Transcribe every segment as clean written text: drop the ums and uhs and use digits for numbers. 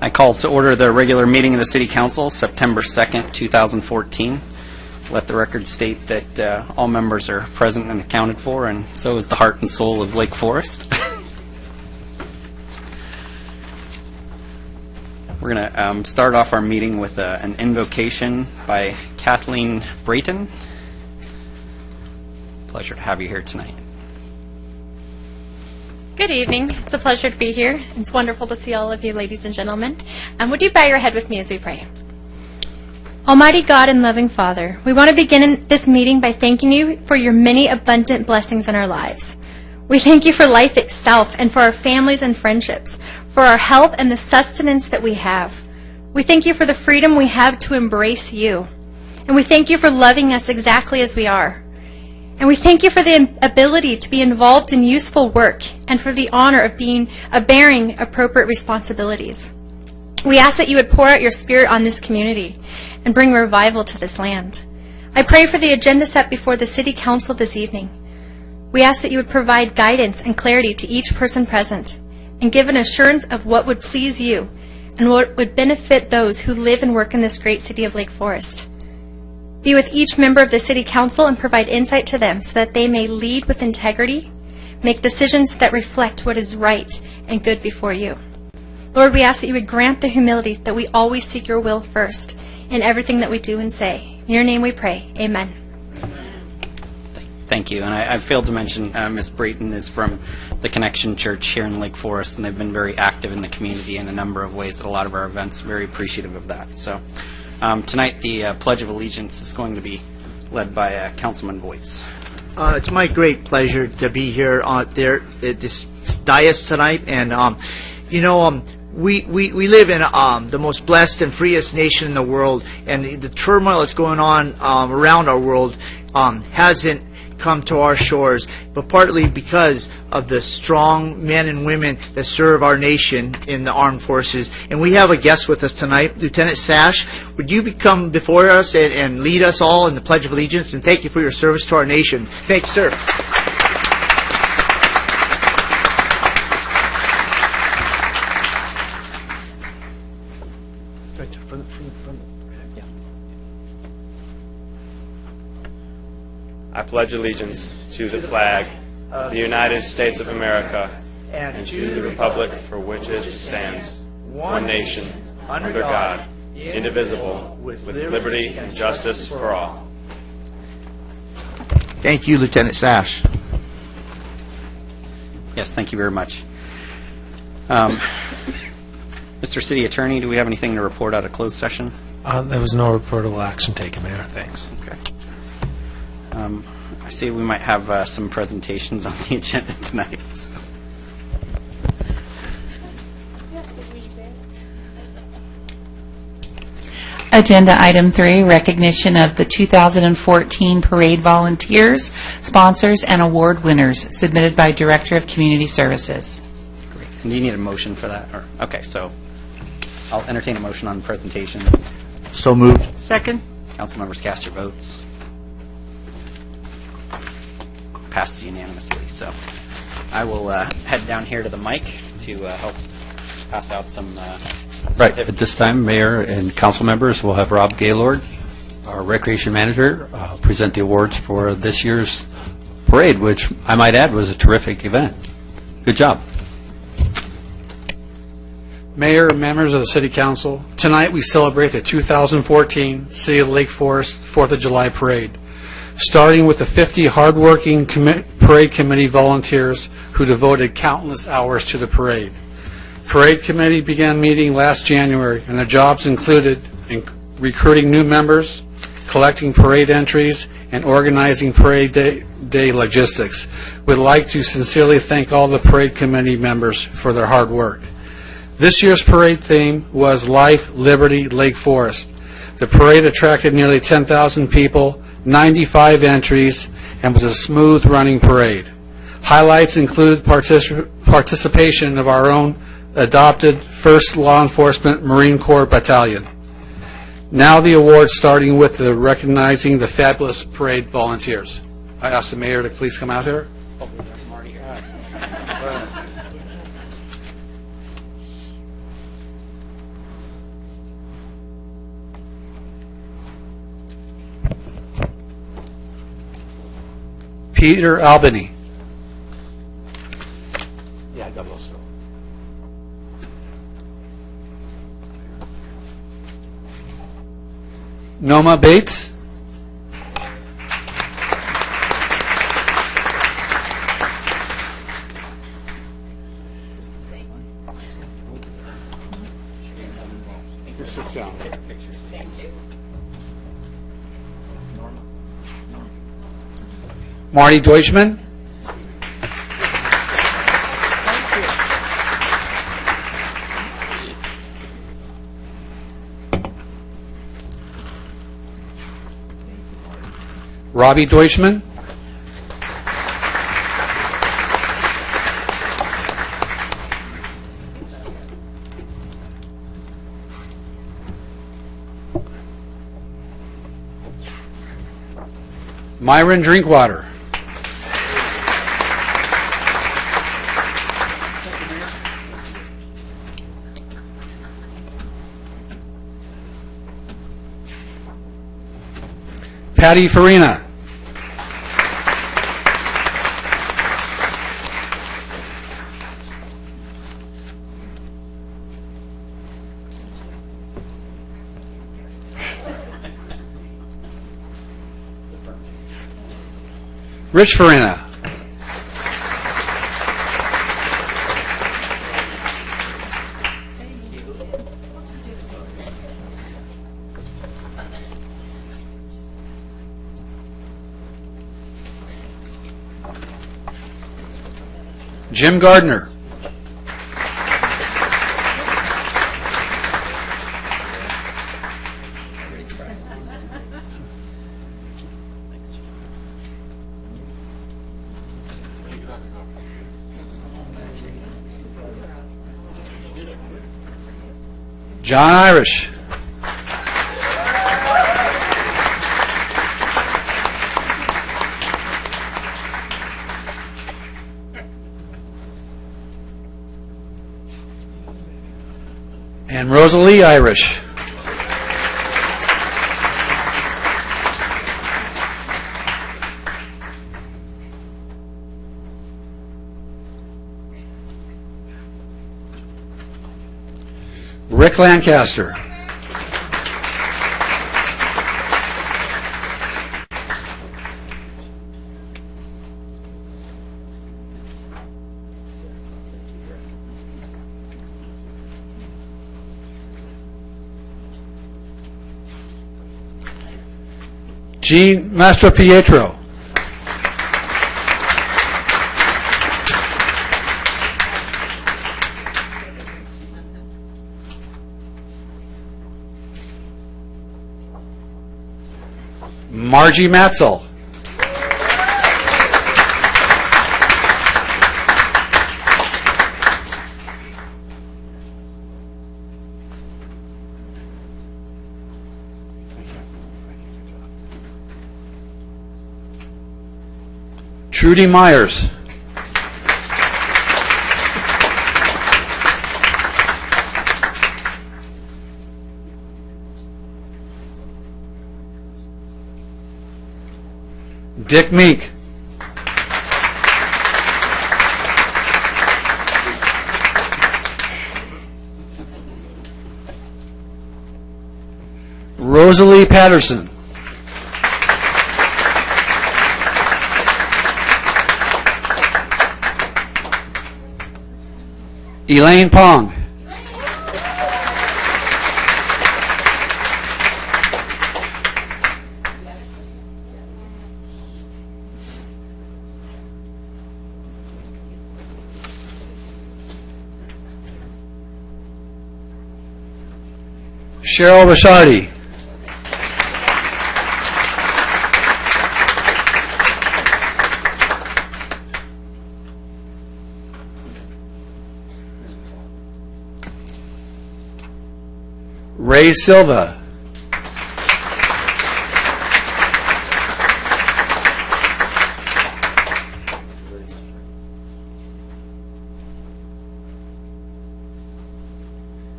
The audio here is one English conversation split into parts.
I call to order the regular meeting of the City Council, September 2nd, 2014. Let the record state that all members are present and accounted for, and so is the heart and soul of Lake Forest. We're going to start off our meeting with an invocation by Kathleen Brayton. Pleasure to have you here tonight. Good evening. It's a pleasure to be here. It's wonderful to see all of you, ladies and gentlemen. Would you bow your head with me as we pray? Almighty God and loving Father, we want to begin this meeting by thanking you for your many abundant blessings in our lives. We thank you for life itself and for our families and friendships, for our health and the sustenance that we have. We thank you for the freedom we have to embrace you. And we thank you for loving us exactly as we are. And we thank you for the ability to be involved in useful work and for the honor of bearing appropriate responsibilities. We ask that you would pour out your Spirit on this community and bring revival to this land. I pray for the agenda set before the City Council this evening. We ask that you would provide guidance and clarity to each person present and give an assurance of what would please you and what would benefit those who live and work in this great city of Lake Forest. Be with each member of the City Council and provide insight to them so that they may lead with integrity, make decisions that reflect what is right and good before you. Lord, we ask that you would grant the humility that we always seek your will first in everything that we do and say. In your name we pray. Amen. Thank you. And I failed to mention Ms. Brayton is from the Connection Church here in Lake Forest, and they've been very active in the community in a number of ways at a lot of our events. Very appreciative of that. So tonight the Pledge of Allegiance is going to be led by Councilman Voights. It's my great pleasure to be here there at this dais tonight, and we live in the most blessed and freest nation in the world, and the turmoil that's going on around our world hasn't come to our shores, but partly because of the strong men and women that serve our nation in the armed forces. And we have a guest with us tonight, Lieutenant Sash. Would you come before us and lead us all in the Pledge of Allegiance? And thank you for your service to our nation. Thank you, sir. I pledge allegiance to the flag of the United States of America and to the republic for which it stands, one nation, under God, indivisible, with liberty and justice for all. Thank you, Lieutenant Sash. Yes, thank you very much. Mr. City Attorney, do we have anything to report out of closed session? There was no reportable action taken, Mayor. Thanks. Okay. I see we might have some presentations on the agenda tonight. So. Agenda Item 3, recognition of the 2014 Parade volunteers, sponsors, and award winners, submitted by Director of Community Services. Great. And do you need a motion for that? Okay, so I'll entertain a motion on presentations. So moved. Second. Council members, cast your votes. Passes unanimously. So I will head down here to the mic to help pass out some Right. At this time, Mayor and council members will have Rob Gaylord, our Recreation Manager, present the awards for this year's parade, which I might add was a terrific event. Good job. Mayor and members of the City Council, tonight we celebrate the 2014 City of Lake Forest 4th of July Parade, starting with the 50 hardworking parade committee volunteers who devoted countless hours to the parade. Parade committee began meeting last January, and their jobs included recruiting new members, collecting parade entries, and organizing parade day logistics. We'd like to sincerely thank all the parade committee members for their hard work. This year's parade theme was Life, Liberty, Lake Forest. The parade attracted nearly 10,000 people, 95 entries, and was a smooth running parade. Highlights include participation of our own adopted 1st Law Enforcement Marine Corps Battalion. Now the awards, starting with recognizing the fabulous parade volunteers. I ask the mayor to please come out here. Peter Albany. Noma Bates. Sit down. Marty Deutschman. Robbie Deutschman. Myron Drinkwater. Patty Farina. Rich Farina. Jim Gardner. John Irish. And Rosalie Irish. Rick Lancaster. Gene Mastropietro. Margie Matzel. Trudy Myers. Dick Meek. Rosalie Patterson. Elaine Pong. Cheryl Bashardi. Ray Silva.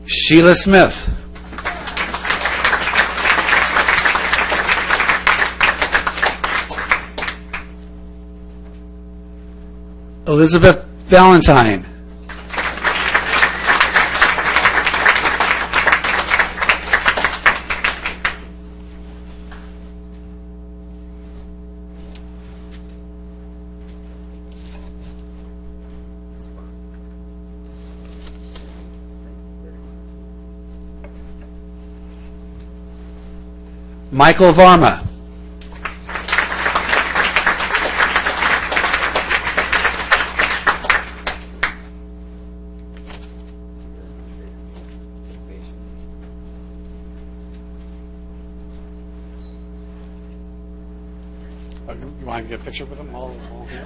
Sheila Smith. Elizabeth Valentine. Michael Varma. You want to get a picture with them all here?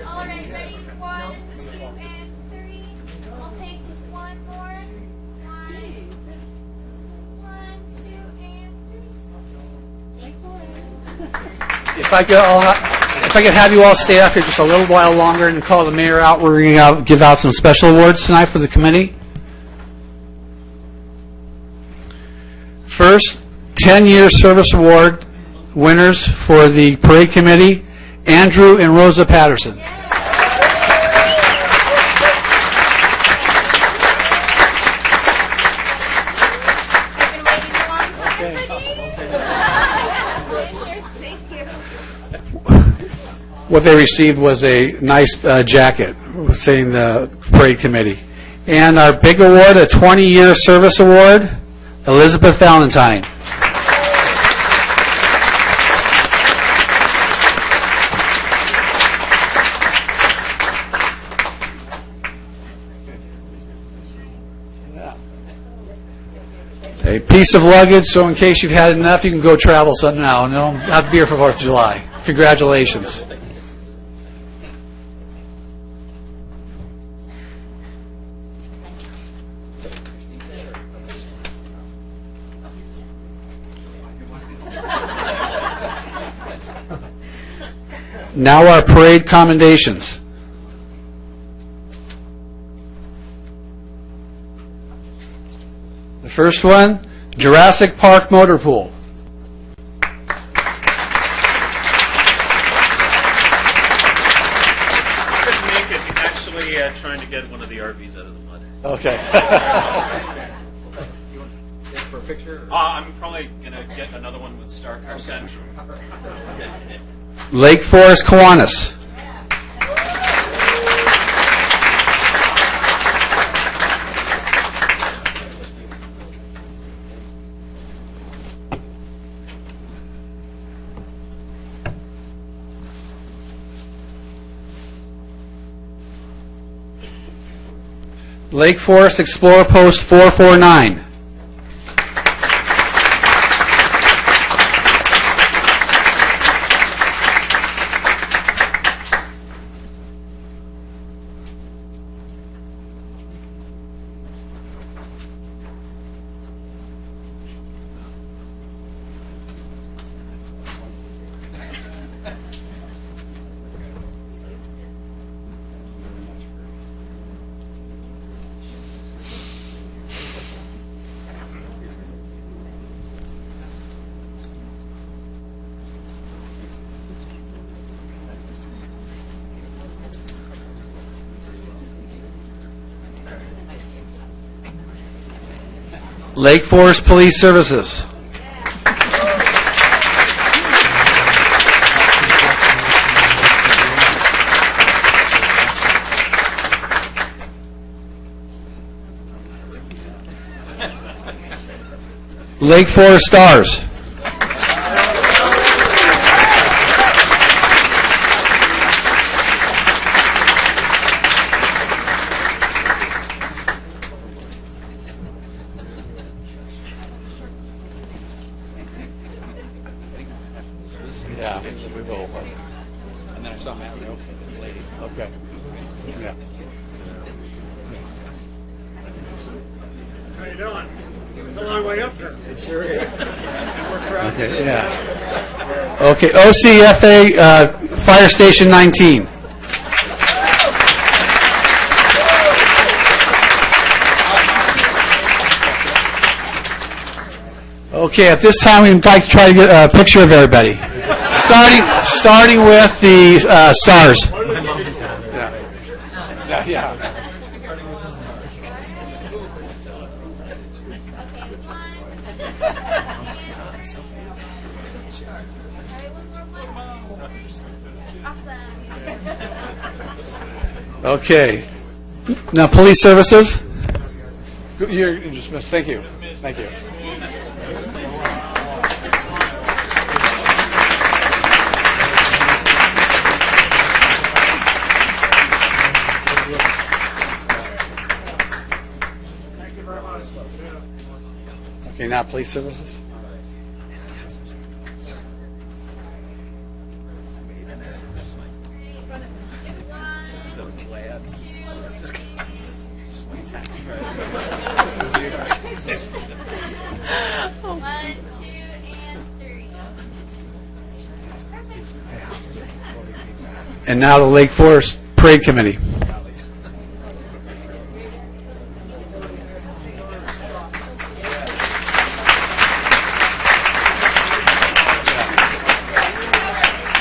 All right, ready? 1, 2, and 3. We'll take one more. 1, 2, and 3. If I could have you all stay up here just a little while longer and call the mayor out, we're going to give out some special awards tonight for the committee. First, 10-year service award winners for the parade committee, Andrew and Rosa Patterson. What they received was a nice jacket saying the parade committee. And our big award, a 20-year service award, Elizabeth Valentine. A piece of luggage, so in case you've had enough, you can go travel some now. No, have beer for 4th of July. Congratulations. Now our parade commendations. The first one, Jurassic Park Motor Pool. Couldn't make it. He's actually trying to get one of the RVs out of the mud. Okay. For a picture? I'm probably going to get another one with Star Car Central. Lake Forest Kiwanis. Lake Forest Explorer Post 449. Lake Forest Police Services. Lake Forest Stars. Yeah, we will. And then I saw Matt. Okay, lady. Okay. Yeah. How you doing? It's a long way up here. It sure is. Okay. Yeah. Okay, OCFA Fire Station 19. Okay, at this time we'd like to try to get a picture of everybody. Starting with the stars. Yeah. Okay. Now, police services. You're dismissed. Thank you. Thank you. Okay, now police services. And now the Lake Forest Parade Committee.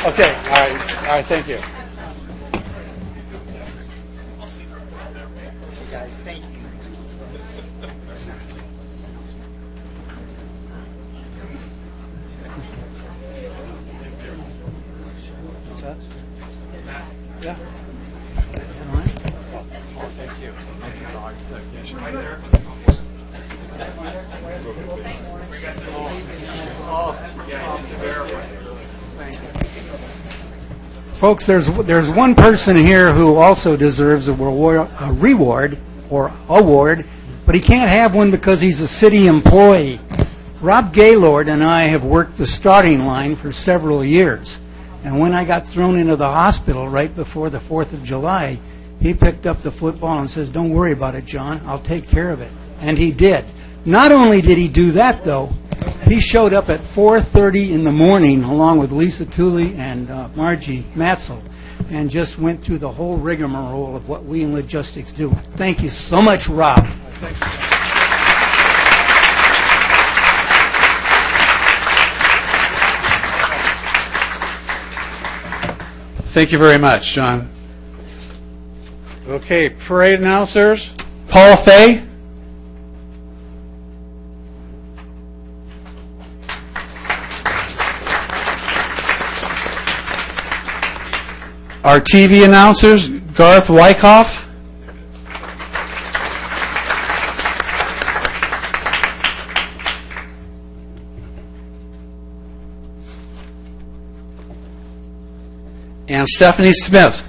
Okay, all right, thank you. Guys, thank you. What's that? Yeah. Oh, thank you. Folks, there's one person here who also deserves a reward or award, but he can't have one because he's a city employee. Rob Gaylord and I have worked the starting line for several years, and when I got thrown into the hospital right before the 4th of July, he picked up the football and says, "Don't worry about it, John, I'll take care of it." And he did. Not only did he do that, though, he showed up at 4:30 in the morning along with Lisa Tooley and Margie Matzel and just went through the whole rigmarole of what we in logistics do. Thank you so much, Rob. Thank you very much, John. Okay, parade announcers. Paul Fay. Our TV announcers, Garth Wyckoff. And Stephanie Smith.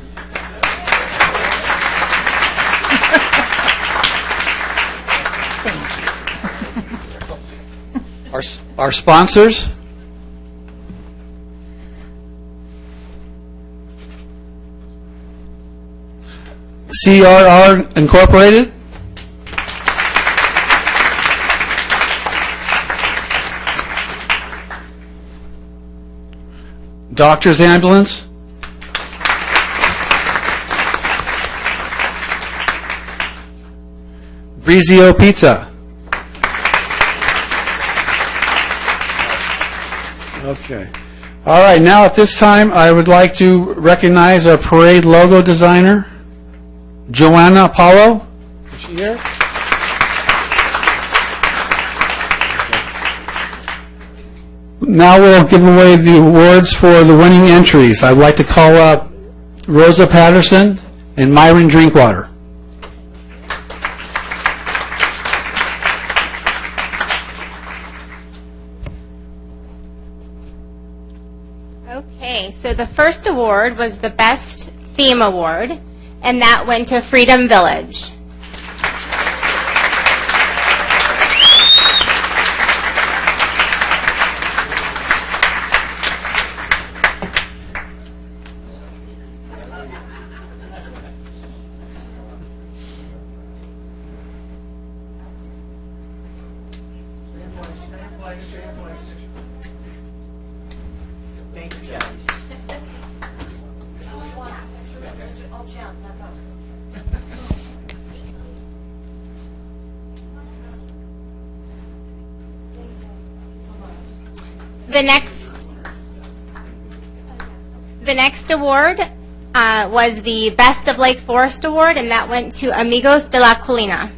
Our sponsors. CRR Incorporated. Doctor's Ambulance. Brizio Pizza. Okay. All right, now at this time I would like to recognize our parade logo designer, Joanna Apollo. Is she here? Now we'll give away the awards for the winning entries. I'd like to call up Rosa Patterson and Myron Drinkwater. Okay, so the first award was the Best Theme Award, and that went to Freedom Village. The next award was the Best of Lake Forest Award, and that went to Amigos de la Colina.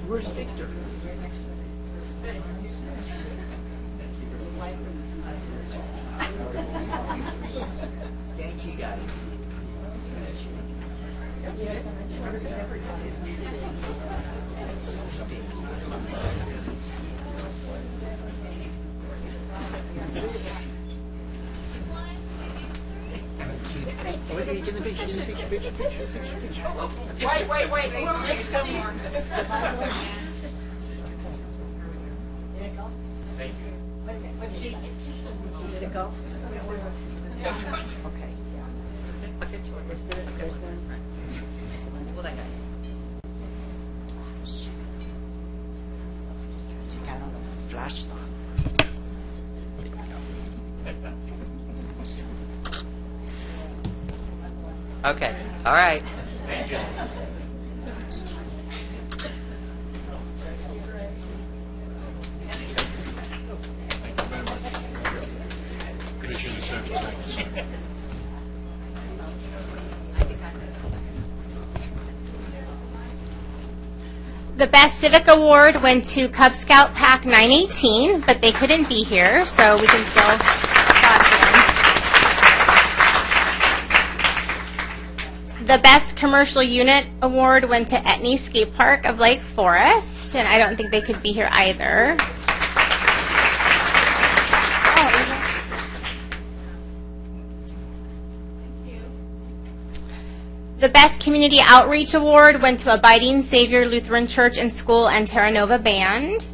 Where's Victor? Thank you, guys. Wait. Next come more. Did it go? Okay. Hold on, guys. I don't know. Flash is on. Okay. All right. Thank you. The Best Civic Award went to Cub Scout Pack 918, but they couldn't be here, so we can still applaud for them. The Best Commercial Unit Award went to Etney Skate Park of Lake Forest, and I don't think they could be here either. The Best Community Outreach Award went to Abiding Savior Lutheran Church and School and Terra Nova Band.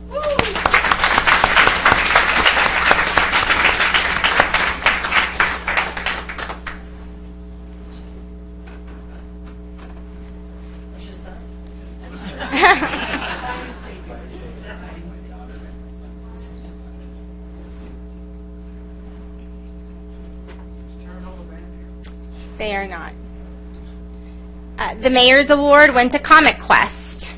They are not. The Mayor's Award went to Comic Quest.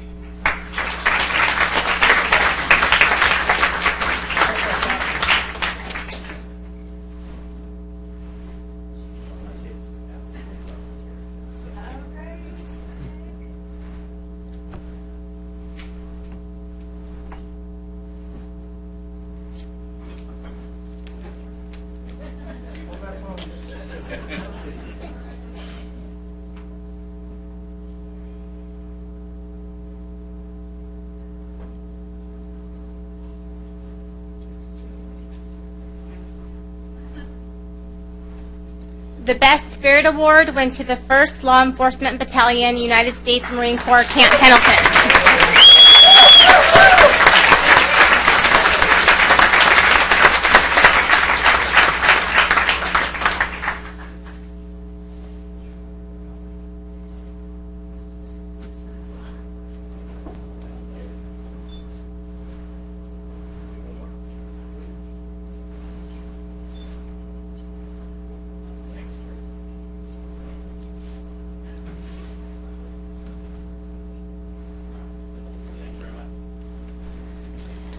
The Best Spirit Award went to the 1st Law Enforcement Battalion, United States Marine Corps, Camp Pendleton.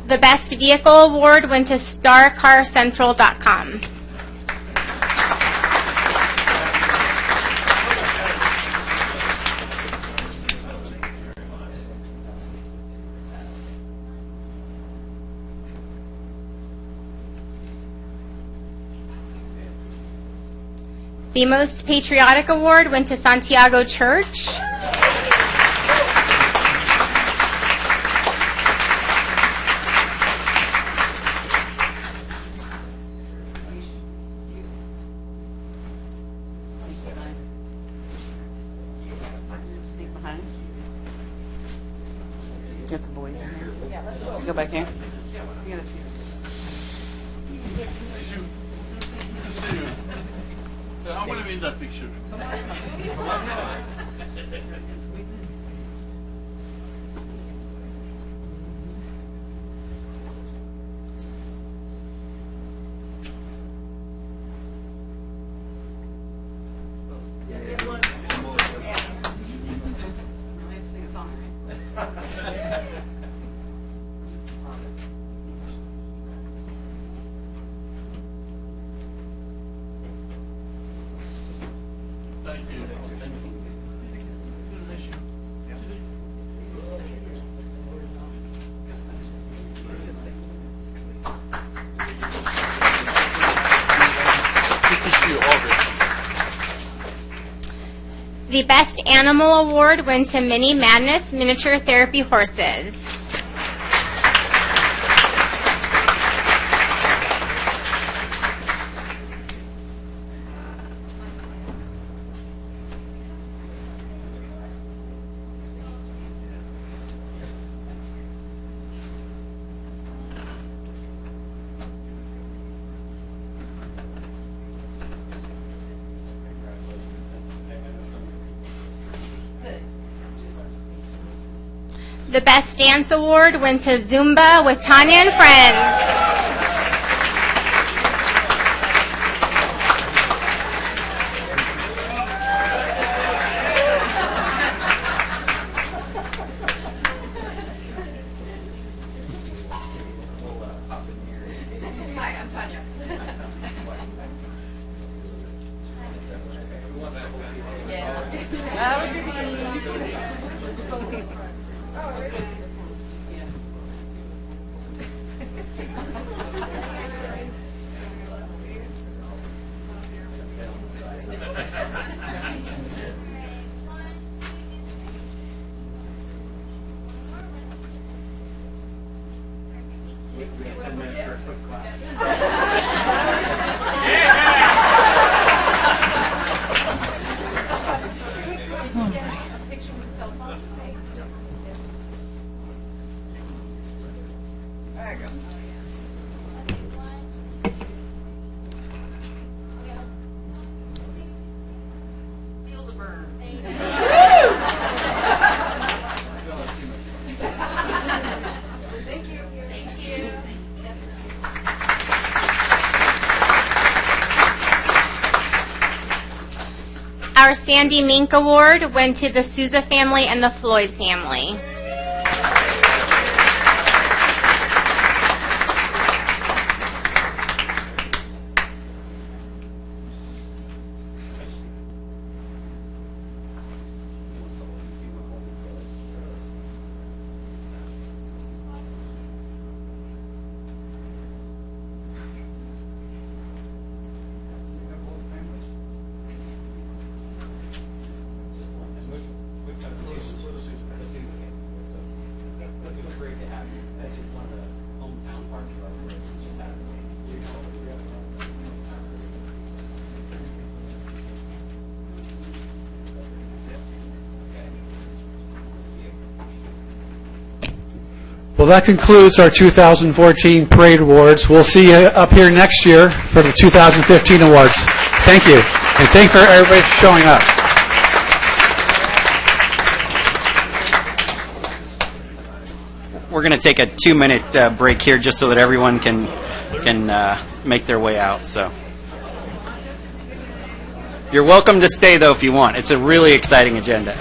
The Best Vehicle Award went to StarCarCentral.com. The Most Patriotic Award went to Santiago Church. Get the boys in here. Go back here. I want to be in that picture. The Best Animal Award went to Mini Madness Miniature Therapy Horses. The Best Dance Award went to Zumba with Tanya and Friends. Hi, I'm Tanya. Our Sandy Mink Award went to the Souza family and the Floyd family. Well, that concludes our 2014 Parade Awards. We'll see you up here next year for the 2015 awards. Thank you. And thank for everybody for showing up. We're going to take a 2-minute break here just so that everyone can make their way out. So you're welcome to stay, though, if you want. It's a really exciting agenda.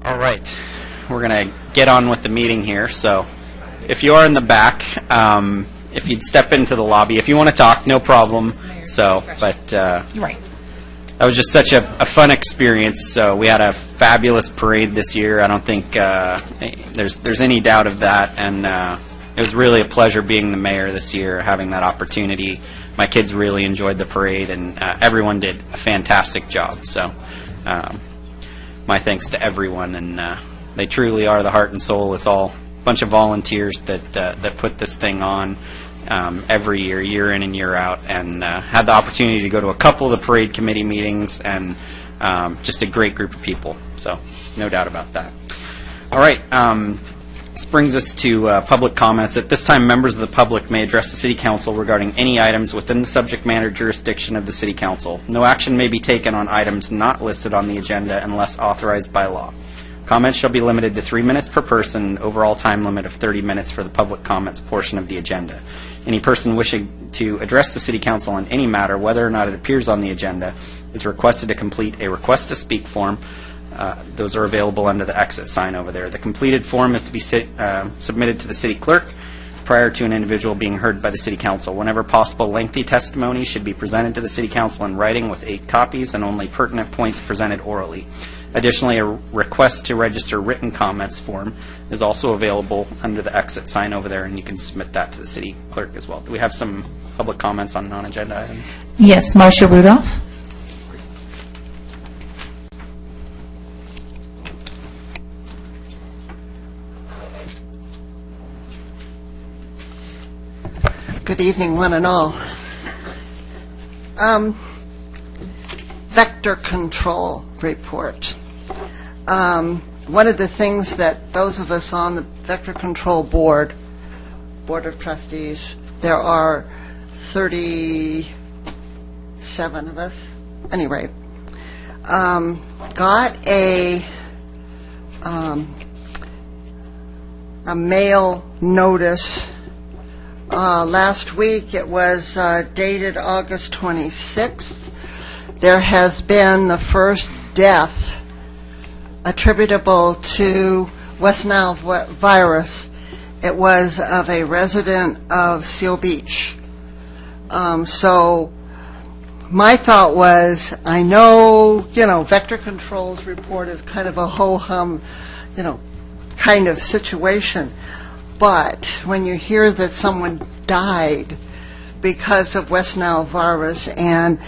All right, we're going to get on with the meeting here. So if you are in the back, if you'd step into the lobby. If you want to talk, no problem. So, but Right. that was just such a fun experience. So we had a fabulous parade this year. I don't think there's any doubt of that. And it was really a pleasure being the mayor this year, having that opportunity. My kids really enjoyed the parade, and everyone did a fantastic job. So my thanks to everyone, and they truly are the heart and soul. It's all a bunch of volunteers that put this thing on every year, year in and year out, and had the opportunity to go to a couple of the parade committee meetings, and just a great group of people. So no doubt about that. All right. This brings us to public comments. At this time, members of the public may address the City Council regarding any items within the subject matter jurisdiction of the City Council. No action may be taken on items not listed on the agenda unless authorized by law. Comments shall be limited to 3 minutes per person, an overall time limit of 30 minutes for the public comments portion of the agenda. Any person wishing to address the City Council on any matter, whether or not it appears on the agenda, is requested to complete a request to speak form. Those are available under the exit sign over there. The completed form is to be submitted to the city clerk prior to an individual being heard by the City Council. Whenever possible, lengthy testimony should be presented to the City Council in writing with 8 copies and only pertinent points presented orally. Additionally, a request to register written comments form is also available under the exit sign over there, and you can submit that to the city clerk as well. Do we have some public comments on non-agenda items? Yes, Marcia Rudolph. Good evening, one and all. Vector control report. One of the things that those of us on the Vector Control Board of Trustees, there are 37 of us, anyway, got a mail notice last week. It was dated August 26th. There has been the first death attributable to West Nile virus. It was of a resident of Seal Beach. So my thought was, I know, Vector Control's report is kind of a ho-hum, kind of situation. But when you hear that someone died because of West Nile virus, and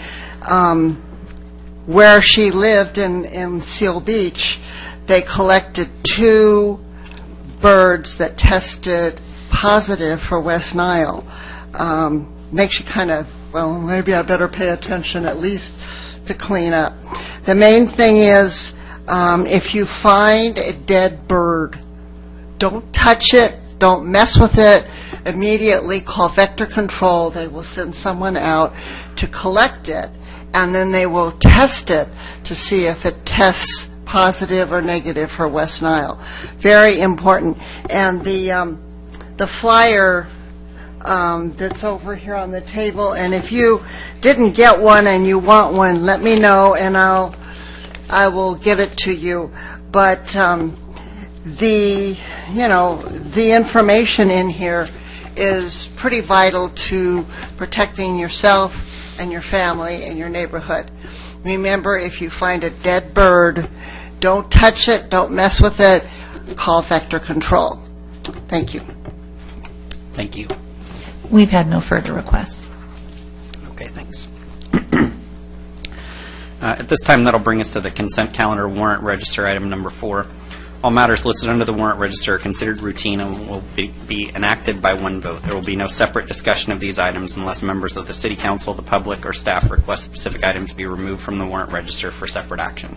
where she lived in Seal Beach, they collected 2 birds that tested positive for West Nile. Makes you kind of, well, maybe I better pay attention at least to clean up. The main thing is, if you find a dead bird, don't touch it. Don't mess with it. Immediately call Vector Control. They will send someone out to collect it, and then they will test it to see if it tests positive or negative for West Nile. Very important. And the flyer that's over here on the table, and if you didn't get one and you want one, let me know, and I will get it to you. But the information in here is pretty vital to protecting yourself and your family and your neighborhood. Remember, if you find a dead bird, don't touch it, don't mess with it, call Vector Control. Thank you. Thank you. We've had no further requests. Okay, thanks. At this time, that'll bring us to the consent calendar warrant register, item number 4. All matters listed under the warrant register are considered routine and will be enacted by one vote. There will be no separate discussion of these items unless members of the City Council, the public, or staff request specific items be removed from the warrant register for separate action.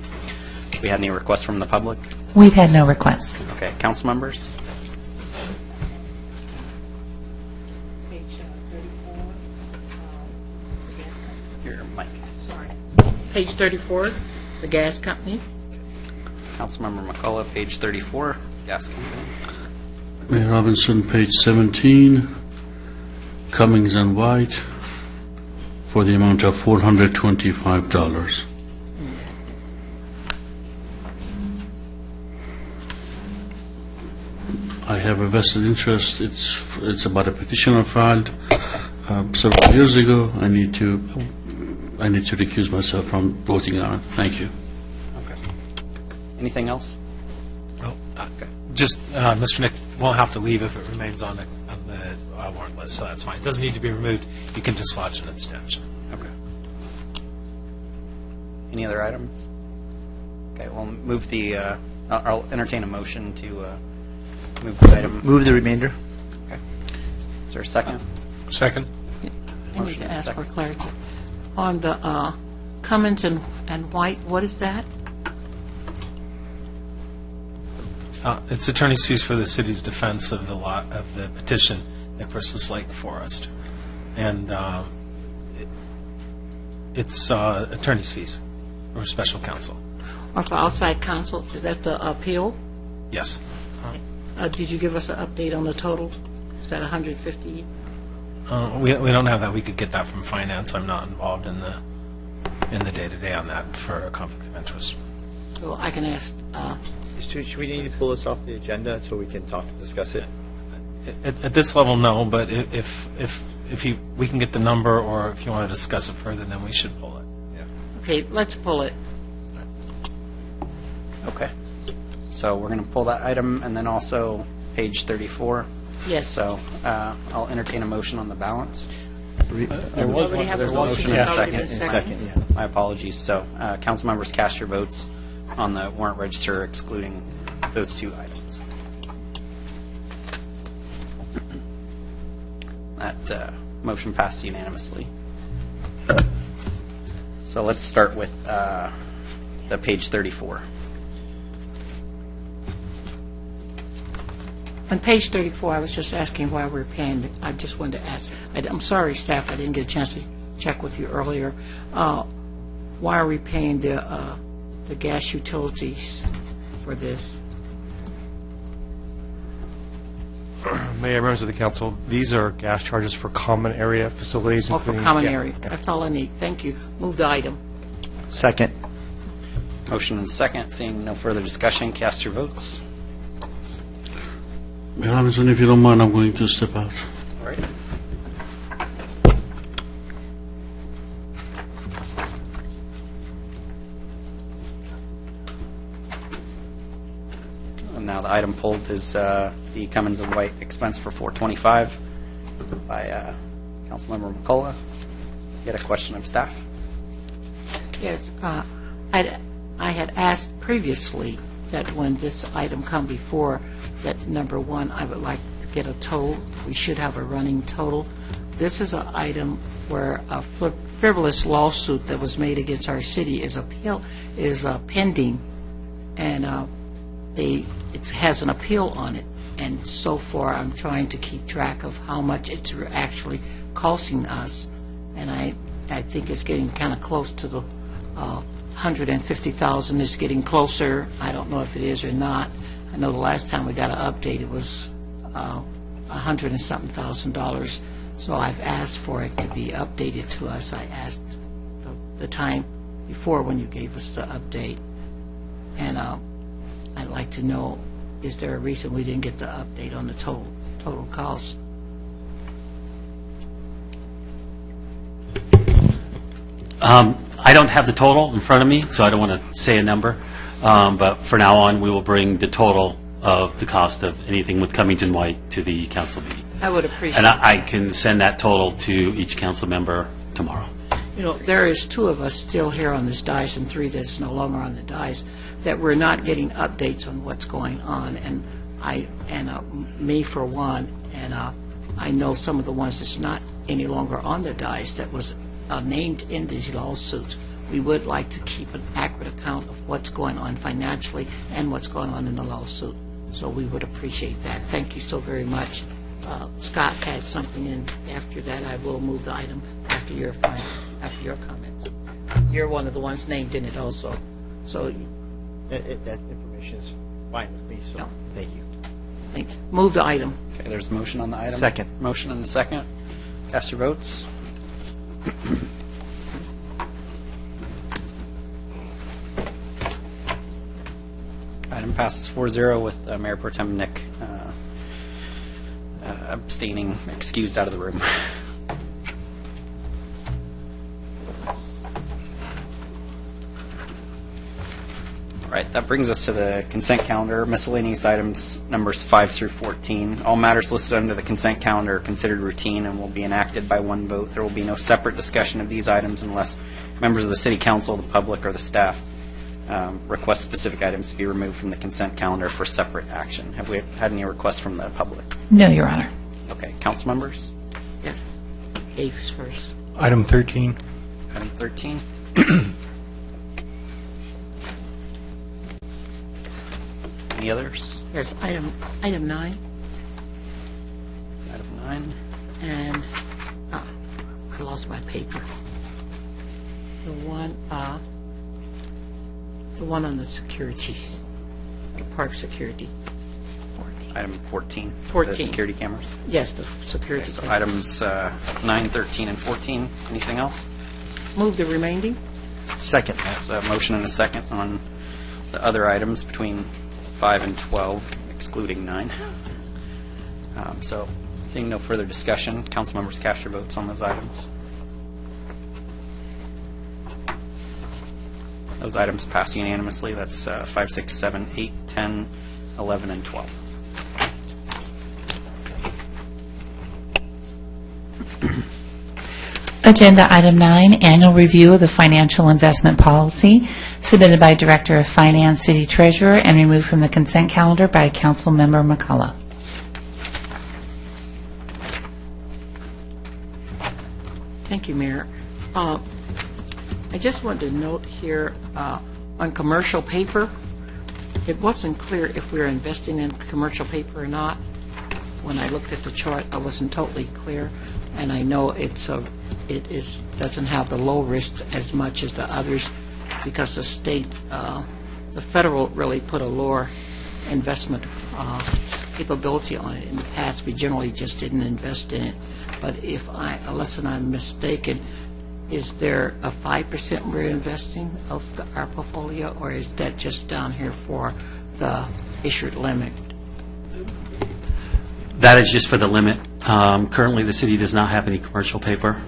Have we had any requests from the public? We've had no requests. Okay, council members? Your mic. Page 34, the gas company. Councilmember McCullough, page 34, gas company. Mayor Robinson, page 17, Cummings and White, for the amount of $425. I have a vested interest. It's about a petition I filed several years ago. I need to recuse myself from voting on it. Thank you. Okay. Anything else? Well, just Mr. Nick won't have to leave if it remains on the warrant list, so that's fine. It doesn't need to be removed. You can just lodge an abstention. Okay. Any other items? Okay, we'll move the. I'll entertain a motion to move the item. Move the remainder. Okay. Is there a second? Second. I need to ask for clarity. On the Cummins and White, what is that? It's attorney's fees for the city's defense of the petition, Nick versus Lake Forest, and it's attorney's fees for special counsel. Or for outside counsel? Is that the appeal? Yes. Did you give us an update on the total? Is that 150? We don't have that. We could get that from finance. I'm not involved in the day-to-day on that for a conflict of interest. So I can ask. Should we need to pull this off the agenda so we can discuss it? At this level, no. But if we can get the number, or if you want to discuss it further, then we should pull it. Yeah. Okay, let's pull it. Okay. So we're going to pull that item, and then also page 34. Yes. So I'll entertain a motion on the balance. There was one. There's a motion and a second. Second, yeah. My apologies. So council members, cast your votes on the warrant register excluding those two items. That motion passed unanimously. So let's start with the page 34. On page 34, I was just asking why we're paying. I just wanted to ask. I'm sorry, staff, I didn't get a chance to check with you earlier. Why are we paying the gas utilities for this? Mayor, members of the council, these are gas charges for common area facilities. Oh, for common area. That's all I need. Thank you. Move the item. Second. Motion and second. Seeing no further discussion, cast your votes. Mayor Robinson, if you don't mind, I'm going to step out. All right. And now the item pulled is the Cummins and White expense for $425 by Councilmember McCullough. You had a question of staff? Yes. I had asked previously that when this item come before, that number one, I would like to get a total. We should have a running total. This is an item where a frivolous lawsuit that was made against our city is pending, and it has an appeal on it. And so far, I'm trying to keep track of how much it's actually costing us, and I think it's getting kind of close to the 150,000 is getting closer. I don't know if it is or not. I know the last time we got an update, it was $100 and something thousand. So I've asked for it to be updated to us. I asked the time before when you gave us the update, and I'd like to know: is there a reason we didn't get the update on the total cost? I don't have the total in front of me, so I don't want to say a number. But for now on, we will bring the total of the cost of anything with Cummings and White to the council meeting. I would appreciate and I can send that total to each council member tomorrow. You know, there is two of us still here on this dais and three that's no longer on the dais that we're not getting updates on what's going on. And me for one, and I know some of the ones that's not any longer on the dais that was named in these lawsuits. We would like to keep an accurate account of what's going on financially and what's going on in the lawsuit. So we would appreciate that. Thank you so very much. Scott had something in after that. I will move the item after your comments. You're one of the ones named in it also. So that information is fine with me, so thank you. Thank you. Move the item. Okay, there's a motion on the item. Second. Motion and a second. Cast your votes. Item passes 4-0 with Mayor Pro Tem Nick abstaining, excused out of the room. All right, that brings us to the consent calendar. Miscellaneous items numbers 5 through 14. All matters listed under the consent calendar are considered routine and will be enacted by one vote. There will be no separate discussion of these items unless members of the City Council, the public, or the staff request specific items to be removed from the consent calendar for separate action. Have we had any requests from the public? No, Your Honor. Okay, council members? Yes. A's first. Item 13. Item 13. Any others? Yes, item 9. Item 9. And I lost my paper. The one on the securities, the park security. Item 14. 14. The security cameras? Yes, the security Okay, so cameras. items 9, 13, and 14. Anything else? Move the remaining. Second. That's a motion and a second on the other items between 5 and 12, excluding 9. So, seeing no further discussion, council members cast your votes on those items. Those items pass unanimously. That's 5, 6, 7, 8, 10, 11, and 12. Agenda item 9, annual review of the financial investment policy, submitted by Director of Finance, City Treasurer, and removed from the consent calendar by Council Member McCullough. Thank you, Mayor. I just wanted to note here on commercial paper, it wasn't clear if we were investing in commercial paper or not. When I looked at the chart, I wasn't totally clear, and I know doesn't have the low risk as much as the others because the state, the federal really put a lower investment capability on it. In the past, we generally just didn't invest in it. But unless I'm mistaken, is there a 5% we're investing of our portfolio, or is that just down here for the issued limit? That is just for the limit. Currently, the city does not have any commercial paper.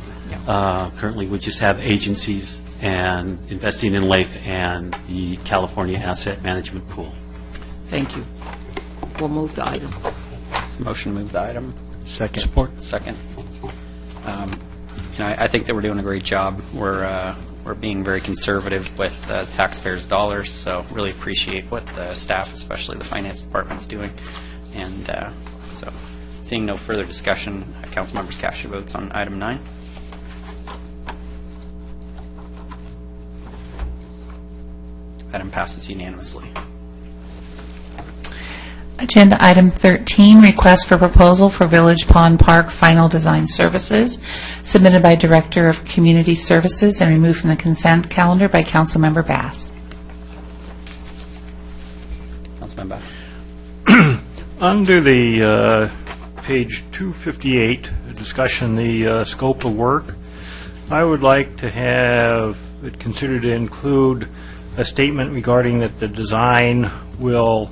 Currently, we just have agencies and investing in LAIF and the California Asset Management Pool. Thank you. We'll move the item. It's a motion to move the item. Second. Support. Second. I think that we're doing a great job. We're being very conservative with taxpayers' dollars, so really appreciate what the staff, especially the finance department, is doing. And so, seeing no further discussion, council members cast your votes on item 9. Item passes unanimously. Agenda item 13, request for proposal for Village Pond Park final design services, submitted by Director of Community Services and removed from the consent calendar by Councilmember Bass. Councilman Bass. Under the page 258, the discussion, the scope of work, I would like to have it considered to include a statement regarding that the design will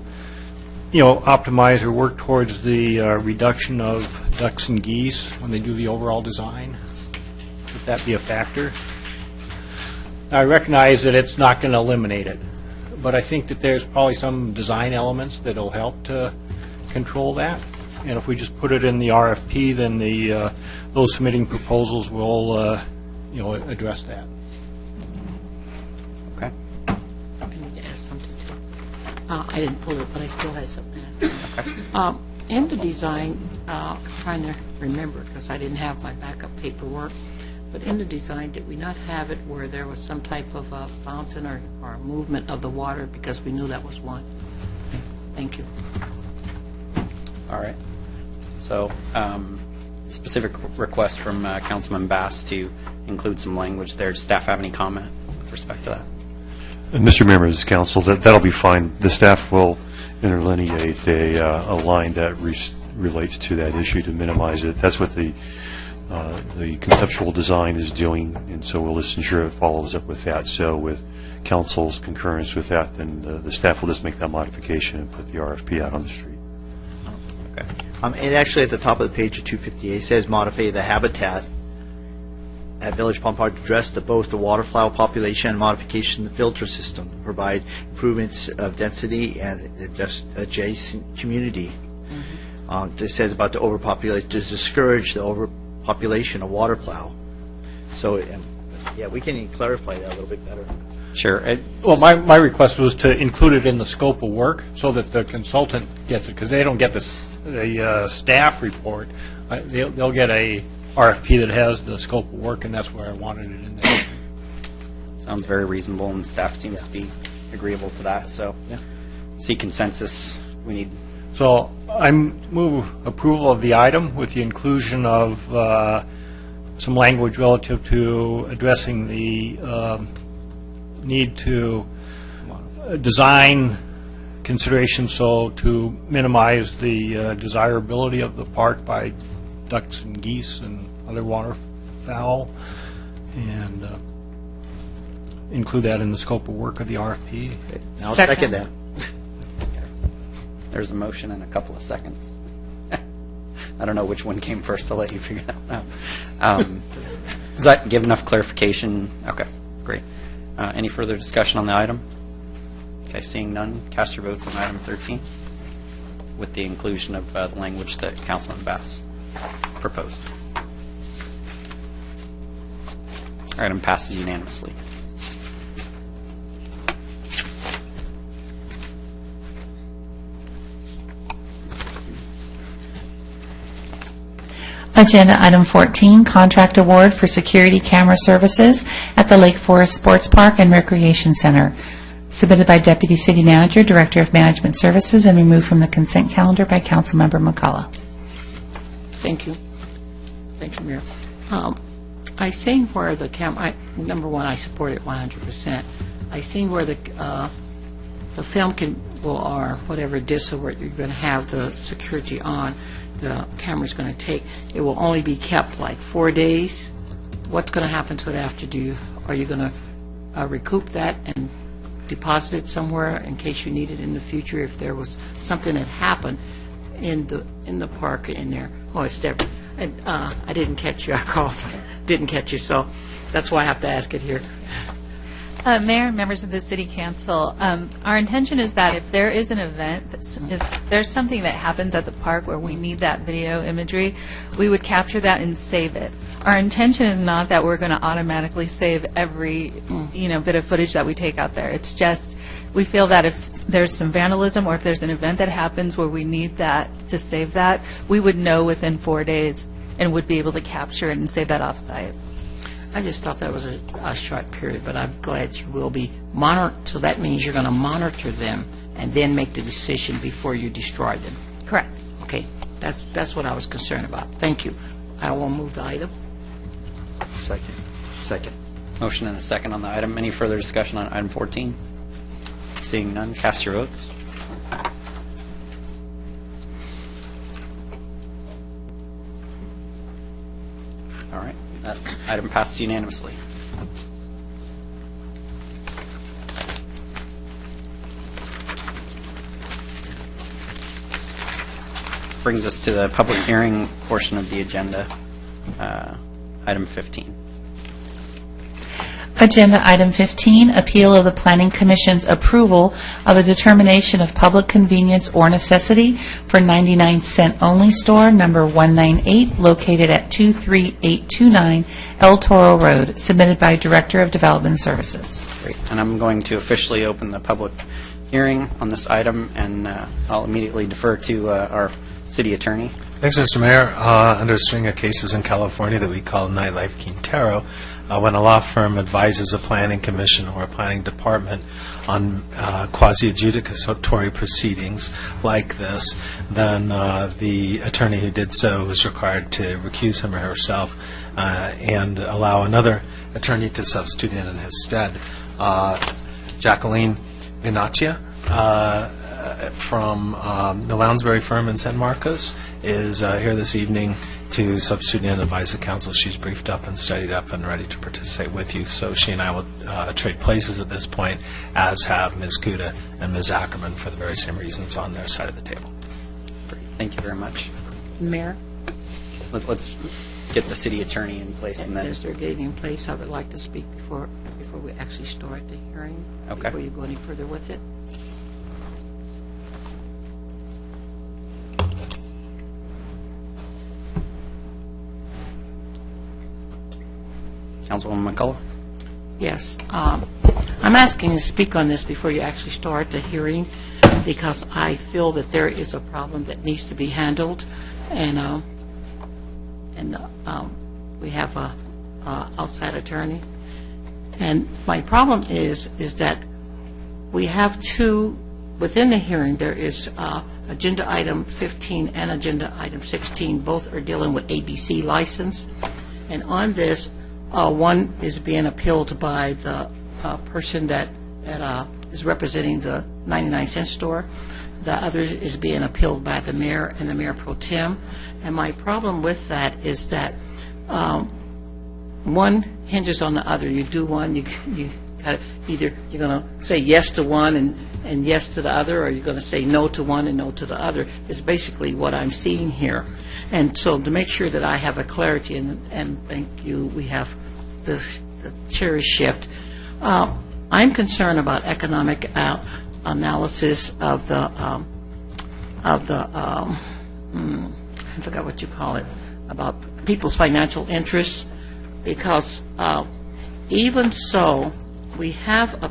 optimize or work towards the reduction of ducks and geese when they do the overall design. Would that be a factor? I recognize that it's not going to eliminate it, but I think that there's probably some design elements that will help to control that. And if we just put it in the RFP, then those submitting proposals will address that. Okay. I need to ask something too. I didn't pull it, but I still had something to ask. Okay. In the design, I'm trying to remember because I didn't have my backup paperwork, but in the design, did we not have it where there was some type of a fountain or movement of the water because we knew that was one? Thank you. All right. So, specific request from Councilman Bass to include some language there. Does staff have any comment with respect to that? Mr. Members, Council, that'll be fine. The staff will interlineate a line that relates to that issue to minimize it. That's what the conceptual design is doing, and so we'll just ensure it follows up with that. So with Council's concurrence with that, then the staff will just make that modification and put the RFP out on the street. Okay. And actually, at the top of the page of 258, it says modify the habitat at Village Pond Park to address both the waterfowl population and modification of the filter system to provide improvements of density and just adjacent community. It says about the overpopulation, to discourage the overpopulation of waterfowl. So, yeah, we can clarify that a little bit better. Sure. Well, my request was to include it in the scope of work so that the consultant gets it, because they don't get the staff report. They'll get a RFP that has the scope of work, and that's where I wanted it in there. Sounds very reasonable, and staff seems to be agreeable to that. So, see consensus. We need. So I move approval of the item with the inclusion of some language relative to addressing the need to design considerations so to minimize the desirability of the park by ducks and geese and other waterfowl, and include that in the scope of work of the RFP. I'll second that. There's a motion in a couple of seconds. I don't know which one came first. I'll let you figure that out. Does that give enough clarification? Okay, great. Any further discussion on the item? Okay, seeing none, cast your votes on item 13 with the inclusion of the language that Councilman Bass proposed. Item passes unanimously. Agenda item 14, contract award for security camera services at the Lake Forest Sports Park and Recreation Center, submitted by Deputy City Manager, Director of Management Services, and removed from the consent calendar by Councilmember McCullough. Thank you. Thank you, Mayor. I seen where the camera, number one, I support it 100%. I seen where the film or whatever disc or you're going to have the security on, the camera's going to take, it will only be kept like 4 days. What's going to happen to it after? Are you going to recoup that and deposit it somewhere in case you need it in the future if there was something that happened in the park in there? Oh, it's Deborah. And I didn't catch you. I called. Didn't catch you, so that's why I have to ask it here. Mayor and members of the City Council, our intention is that if there is an event, if there's something that happens at the park where we need that video imagery, we would capture that and save it. Our intention is not that we're going to automatically save every bit of footage that we take out there. It's just we feel that if there's some vandalism or if there's an event that happens where we need that to save that, we would know within 4 days and would be able to capture it and save that off-site. I just thought that was a short period, but I'm glad you will be monitored. So that means you're going to monitor them and then make the decision before you destroy them. Correct. Okay, that's what I was concerned about. Thank you. I will move the item. Second. Motion and a second on the item. Any further discussion on item 14? Seeing none, cast your votes. All right. That item passes unanimously. Brings us to the public hearing portion of the agenda, item 15. Agenda item 15, appeal of the Planning Commission's approval of a determination of public convenience or necessity for 99-cent only store number 198 located at 23829 El Toro Road, submitted by Director of Development Services. Great. And I'm going to officially open the public hearing on this item, and I'll immediately defer to our city attorney. Thanks, Mr. Mayor. Under a string of cases in California that we call Nightlife Quintero, when a law firm advises a planning commission or a planning department on quasi-adjudicatory proceedings like this, then the attorney who did so is required to recuse him or herself and allow another attorney to substitute in his stead. Jacqueline Vinaccia from the Lounsbury firm in San Marcos is here this evening to substitute in and advise the council. She's briefed up and studied up and ready to participate with you. So she and I will trade places at this point, as have Ms. Kuda and Ms. Ackerman for the very same reasons on their side of the table. Great. Thank you very much. Mayor? Let's get the city attorney in place and then... As they're getting in place, I would like to speak before we actually start the hearing. Okay. Before you go any further with it. Councilwoman McCullough? Yes. I'm asking to speak on this before you actually start the hearing because I feel that there is a problem that needs to be handled, and we have a outside attorney. And my problem is that we have two, within the hearing, there is agenda item 15 and agenda item 16. Both are dealing with ABC license. And on this, one is being appealed by the person that is representing the 99-cent store. The other is being appealed by the mayor and the mayor pro tem. And my problem with that is that one hinges on the other. You do one, you gotta, either you're going to say yes to one and yes to the other, or you're going to say no to one and no to the other. Is basically what I'm seeing here. And so to make sure that I have a clarity, and thank you, we have the chair shift. I'm concerned about economic analysis of the I forgot what you call it, about people's financial interests, because even so, we have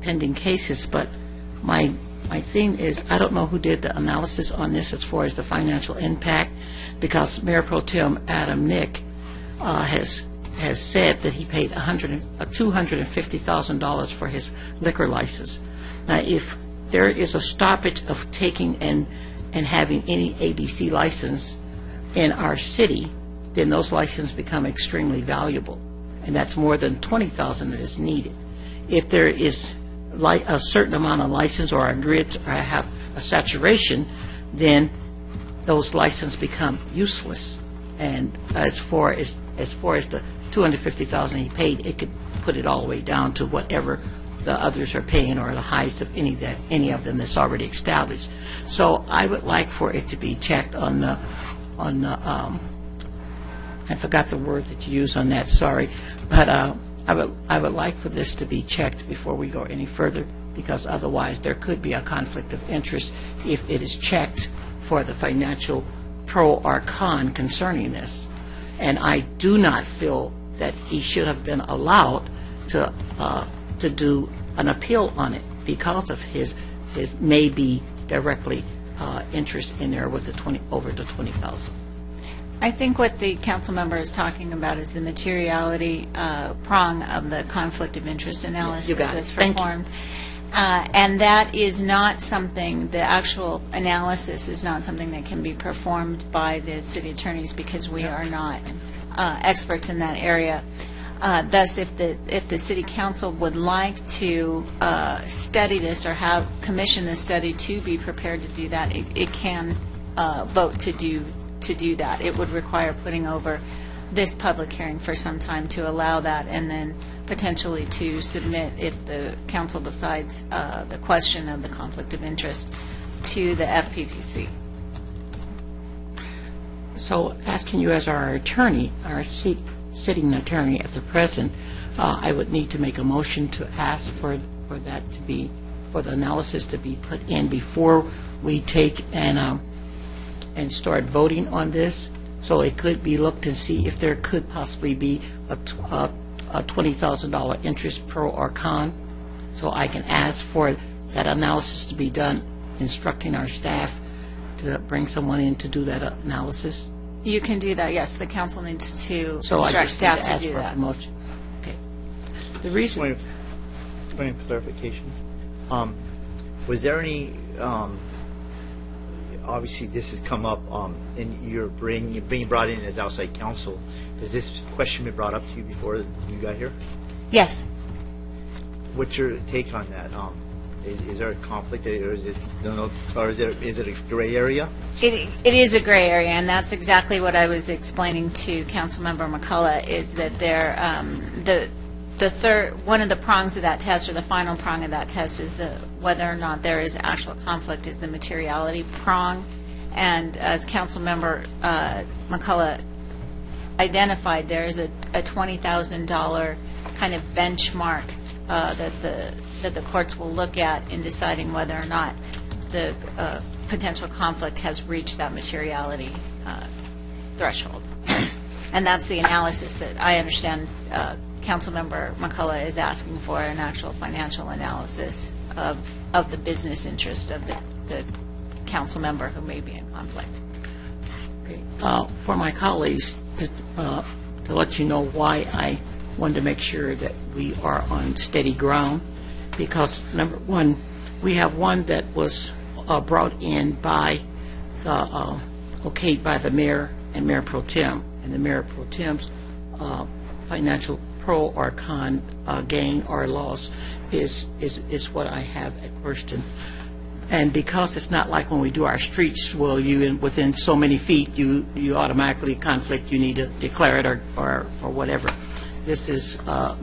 pending cases, but my thing is, I don't know who did the analysis on this as far as the financial impact, because Mayor Pro Tem Adam Nick has said that he paid $250,000 for his liquor license. Now, if there is a stoppage of taking and having any ABC license in our city, then those licenses become extremely valuable, and that's more than $20,000 that is needed. If there is a certain amount of license or a grid or have a saturation, then those licenses become useless. And as far as the $250,000 he paid, it could put it all the way down to whatever the others are paying, or the highest of any of them that's already established. So I would like for it to be checked on the I forgot the word that you used on that, sorry, but I would like for this to be checked before we go any further, because otherwise there could be a conflict of interest if it is checked for the financial pro or con concerning this. And I do not feel that he should have been allowed to do an appeal on it because of his maybe directly interest in there with the over the $20,000. I think what the council member is talking about is the materiality prong of the conflict of interest analysis that's performed. And that is not something, the actual analysis is not something that can be performed by the city attorneys, because we are not experts in that area. Thus, if the city council would like to study this or commission this study to be prepared to do that, it can vote to do that. It would require putting over this public hearing for some time to allow that, and then potentially to submit, if the council decides, the question of the conflict of interest to the FPPC. So asking you as our attorney, our sitting attorney at the present, I would need to make a motion to ask for that to be, for the analysis to be put in before we take and start voting on this. So it could be looked and see if there could possibly be a $20,000 interest pro or con. So I can ask for that analysis to be done, instructing our staff to bring someone in to do that analysis. You can do that, yes. The council needs to So I instruct just staff need to to ask do for a that. motion. Okay. The reason. Point of clarification. Was there any? Obviously, this has come up, and you're being brought in as outside counsel. Has this question been brought up to you before you got here? Yes. What's your take on that? Is there a conflict, or is it is it a gray area? It is a gray area, and that's exactly what I was explaining to Councilmember McCullough, is that there, the third, one of the prongs of that test, or the final prong of that test, is whether or not there is actual conflict, is the materiality prong. And as Councilmember McCullough identified, there is a $20,000 kind of benchmark that the courts will look at in deciding whether or not the potential conflict has reached that materiality threshold. And that's the analysis that I understand Councilmember McCullough is asking for, an actual financial analysis of the business interest of the council member who may be in conflict. Okay. For my colleagues, to let you know why I wanted to make sure that we are on steady ground, because number one, we have one that was brought in by the okayed by the mayor and Mayor Pro Tem, and the Mayor Pro Tem's financial pro or con gain or loss is what I have at question. And because it's not like when we do our streets, well, within so many feet, you automatically conflict, you need to declare it or whatever. This is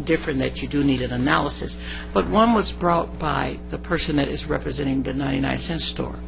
different, that you do need an analysis. But one was brought by the person that is representing the 99-cent store.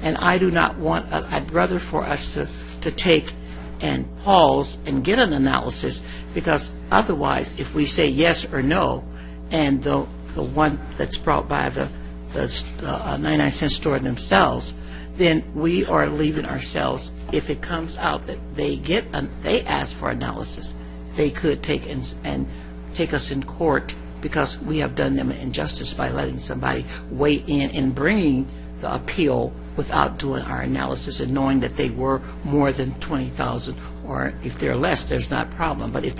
And I do not want, I'd rather for us to take and pause and get an analysis, because otherwise, if we say yes or no, and the one that's brought by the 99-cent store themselves, then we are leaving ourselves, if it comes out that they ask for analysis, they could take and take us in court, because we have done them an injustice by letting somebody weigh in and bringing the appeal without doing our analysis and knowing that they were more than 20,000, or if they're less, there's not a problem. But if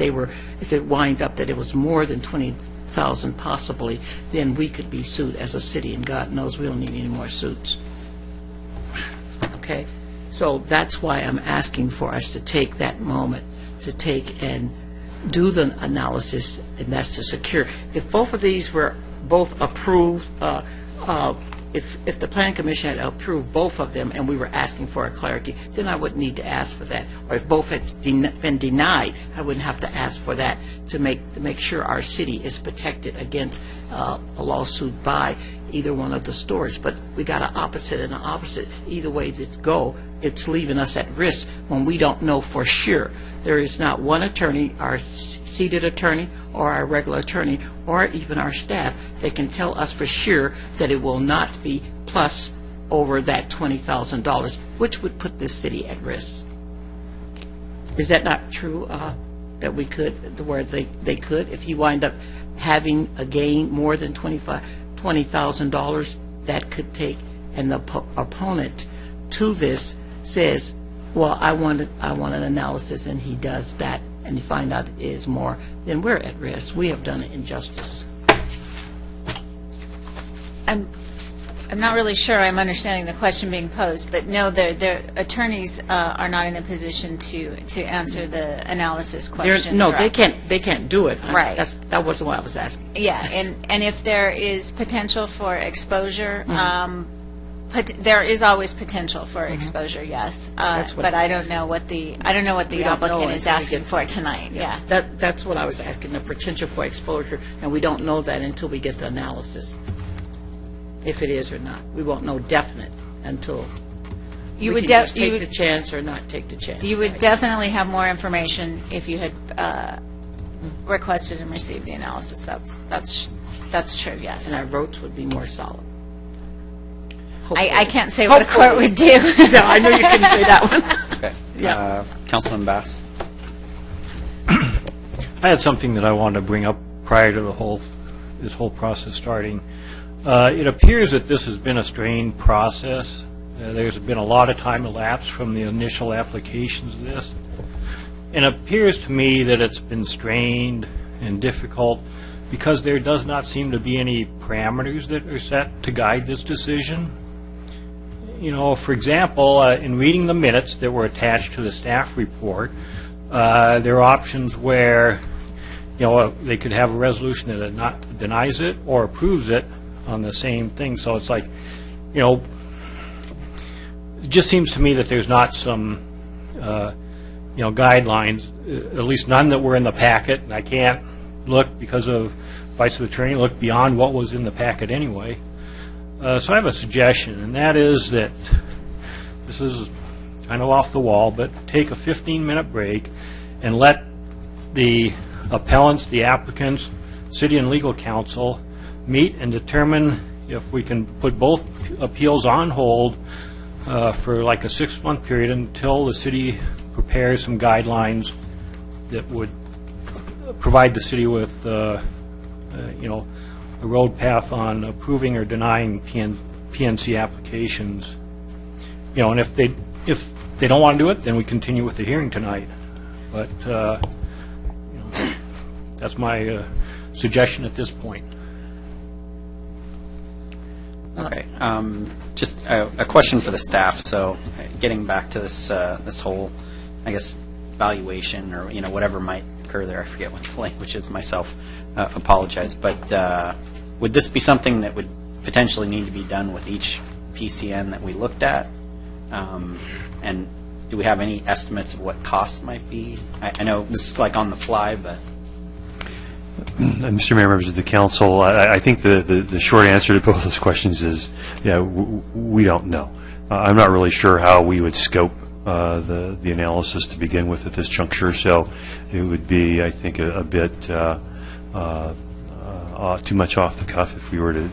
it wind up that it was more than 20,000 possibly, then we could be sued as a city, and God knows we don't need any more suits. Okay? So that's why I'm asking for us to take that moment to take and do the analysis, and that's to secure. If both of these were both approved, if the Planning Commission had approved both of them and we were asking for a clarity, then I wouldn't need to ask for that. Or if both had been denied, I wouldn't have to ask for that to make sure our city is protected against a lawsuit by either one of the stores. But we got an opposite and an opposite. Either way that go, it's leaving us at risk when we don't know for sure. There is not one attorney, our seated attorney or our regular attorney or even our staff, that can tell us for sure that it will not be plus over that $20,000, which would put this city at risk. Is that not true, that we could, where they could, if you wind up having a gain more than $20,000, that could take, and the opponent to this says, well, I want an analysis, and he does that, and you find out it is more, then we're at risk. We have done an injustice. I'm not really sure I'm understanding the question being posed, but no, the attorneys are not in a position to answer the analysis question. No, they can't do it. Right. That wasn't what I was asking. Yeah, and if there is potential for exposure, there is always potential for exposure, yes. But I don't know what the applicant is asking for tonight. Yeah. That's what I was asking, the potential for exposure, and we don't know that until we get the analysis. If it is or not, we won't know definite until we can just take the chance or not take the chance. You would definitely have more information if you had requested and received the analysis. That's true. Yes. And our votes would be more solid. I can't say what a court would do. No, I know you couldn't say that one. Okay. Yeah. Councilman Bass. I had something that I wanted to bring up prior to this whole process starting. It appears that this has been a strained process. There's been a lot of time elapsed from the initial applications of this. And it appears to me that it's been strained and difficult because there does not seem to be any parameters that are set to guide this decision. You know, for example, in reading the minutes that were attached to the staff report, there are options where, they could have a resolution that denies it or approves it on the same thing. So it's like, it just seems to me that there's not some, guidelines, at least none that were in the packet, and I can't look because of advice of the attorney, look beyond what was in the packet anyway. So I have a suggestion, and that is that this is kind of off the wall, but take a 15-minute break and let the appellants, the applicants, city and legal counsel meet and determine if we can put both appeals on hold for like a 6-month period until the city prepares some guidelines that would provide the city with, you know, a road path on approving or denying PNC applications. You know, and if they don't want to do it, then we continue with the hearing tonight. But you know, that's my suggestion at this point. Okay. Just a question for the staff. So, getting back to this this whole, I guess, valuation or whatever might occur there. I forget what the language is myself. Apologize. But would this be something that would potentially need to be done with each PCN that we looked at? And do we have any estimates of what costs might be? I know this is like on the fly, but. Mr. Mayor, members of the council, I think the short answer to both those questions is, yeah, we don't know. I'm not really sure how we would scope the analysis to begin with at this juncture, so it would be, I think, a bit too much off the cuff if we were to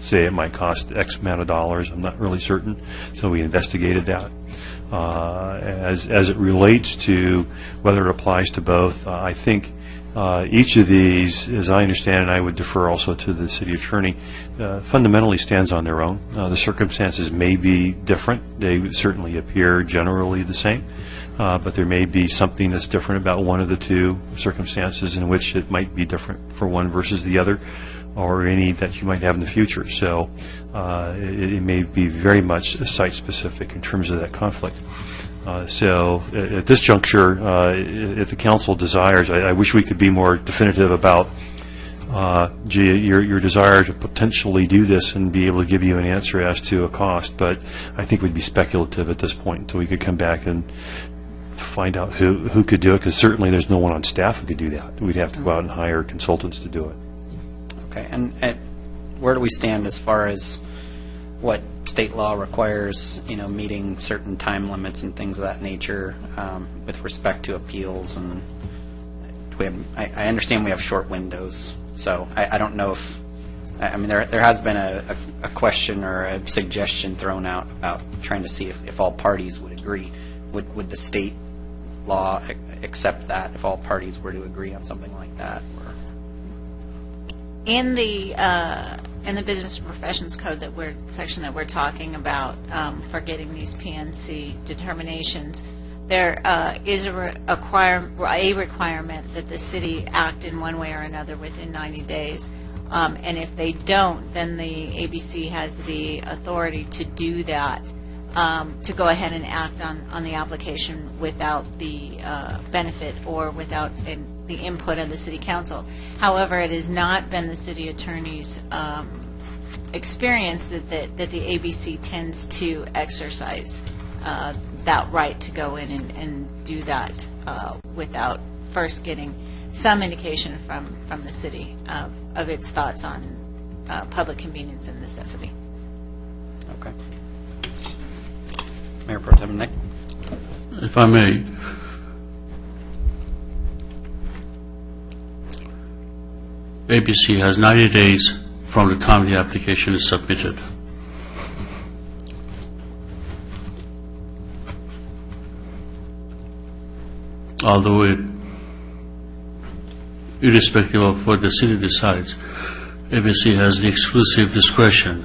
say it might cost X amount of dollars. I'm not really certain, so we investigated that. As it relates to whether it applies to both, I think each of these, as I understand, and I would defer also to the city attorney, fundamentally stands on their own. The circumstances may be different. They certainly appear generally the same, but there may be something that's different about one of the two circumstances in which it might be different for one versus the other, or any that you might have in the future. So it may be very much site-specific in terms of that conflict. So at this juncture, if the council desires, I wish we could be more definitive about your desire to potentially do this and be able to give you an answer as to a cost, but I think we'd be speculative at this point until we could come back and find out who could do it, because certainly there's no one on staff who could do that. We'd have to go out and hire consultants to do it. Okay, and where do we stand as far as what state law requires, meeting certain time limits and things of that nature with respect to appeals? And I understand we have short windows, so I don't know if, there has been a question or a suggestion thrown out about trying to see if all parties would agree. Would the state law accept that if all parties were to agree on something like that? Or? In the Business and Professions Code section that we're talking about for getting these PNC determinations, there is a requirement that the city act in one way or another within 90 days. And if they don't, then the ABC has the authority to do that, to go ahead and act on the application without the benefit or without the input of the city council. However, it has not been the city attorney's experience that the ABC tends to exercise that right to go in and do that without first getting some indication from the city of its thoughts on public convenience and necessity. Okay. Mayor Pro Tem Nick. If I may, ABC has 90 days from the time the application is submitted. Although irrespective of what the city decides, ABC has the exclusive discretion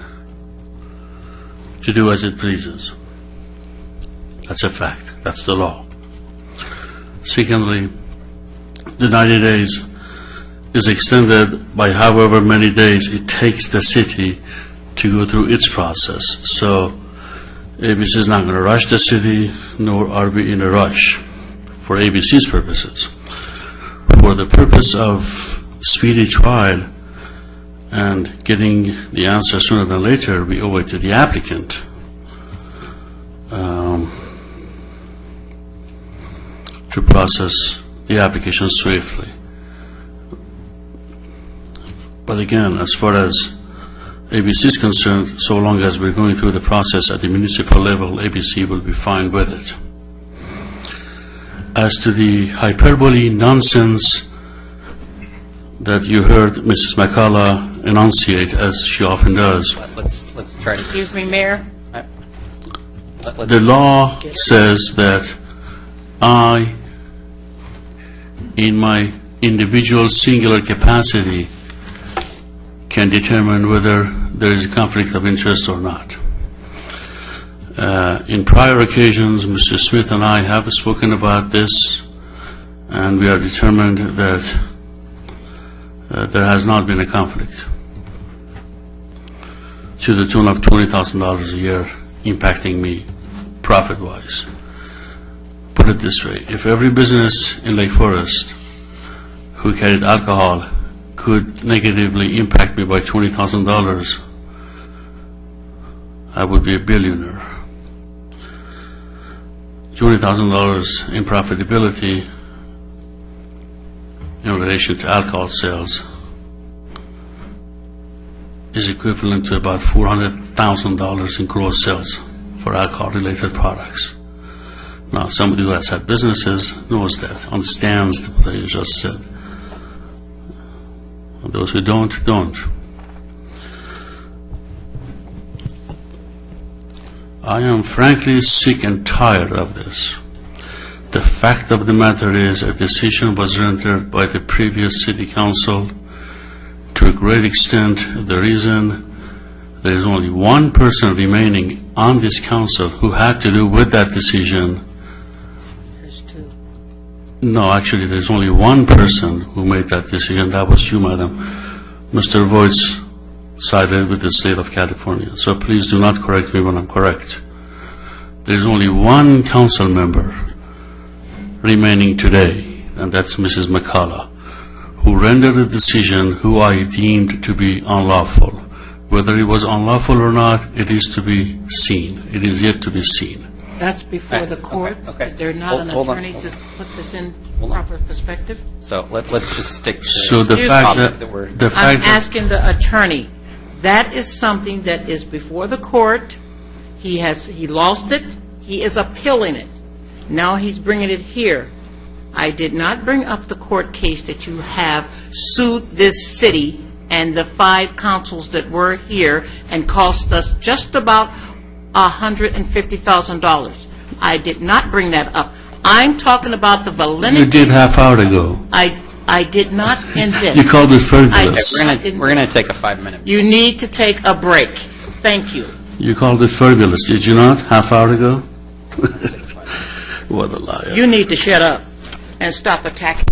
to do as it pleases. That's a fact. That's the law. Secondly, the 90 days is extended by however many days it takes the city to go through its process. So ABC is not going to rush the city, nor are we in a rush for ABC's purposes. For the purpose of speedy trial and getting the answer sooner than later, we owe it to the applicant to process the application swiftly. But again, as far as ABC is concerned, so long as we're going through the process at the municipal level, ABC will be fine with it. As to the hyperbole nonsense that you heard Mrs. McCullough enunciate, as she often does, Let's try to... Excuse me, Mayor? the law says that I, in my individual singular capacity, can determine whether there is a conflict of interest or not. In prior occasions, Mr. Smith and I have spoken about this, and we are determined that there has not been a conflict to the tune of $20,000 a year impacting me profit-wise. Put it this way, if every business in Lake Forest who carried alcohol could negatively impact me by $20,000, I would be a billionaire. $20,000 in profitability in relation to alcohol sales is equivalent to about $400,000 in gross sales for alcohol-related products. Now, somebody who has had businesses knows that, understands what I just said. And those who don't. I am frankly sick and tired of this. The fact of the matter is a decision was rendered by the previous city council. To a great extent, the reason there is only one person remaining on this council who had to do with that decision. There's two. No, actually, there's only one person who made that decision. That was you, Madam. Mr. Voights sided with the state of California. So please do not correct me when I'm correct. There's only one council member remaining today, and that's Mrs. McCullough, who rendered a decision who I deemed to be unlawful. Whether it was unlawful or not, it is to be seen. It is yet to be seen. That's before the court. Okay. Is there not an Hold on. attorney to put this in proper perspective? So let's just stick to So the the fact topic that we're... the I'm fact that asking the attorney. That is something that is before the court. He lost it. He is appealing it. Now he's bringing it here. I did not bring up the court case that you have sued this city and the 5 councils that were here and cost us just about $150,000. I did not bring that up. I'm talking about the validity. you did half hour ago. I did not in this. You called it frivolous. We're going to take a 5-minute break. You need to take a break. Thank you. You called it frivolous, did you not, half hour ago? What a liar. You need to shut up and stop attacking.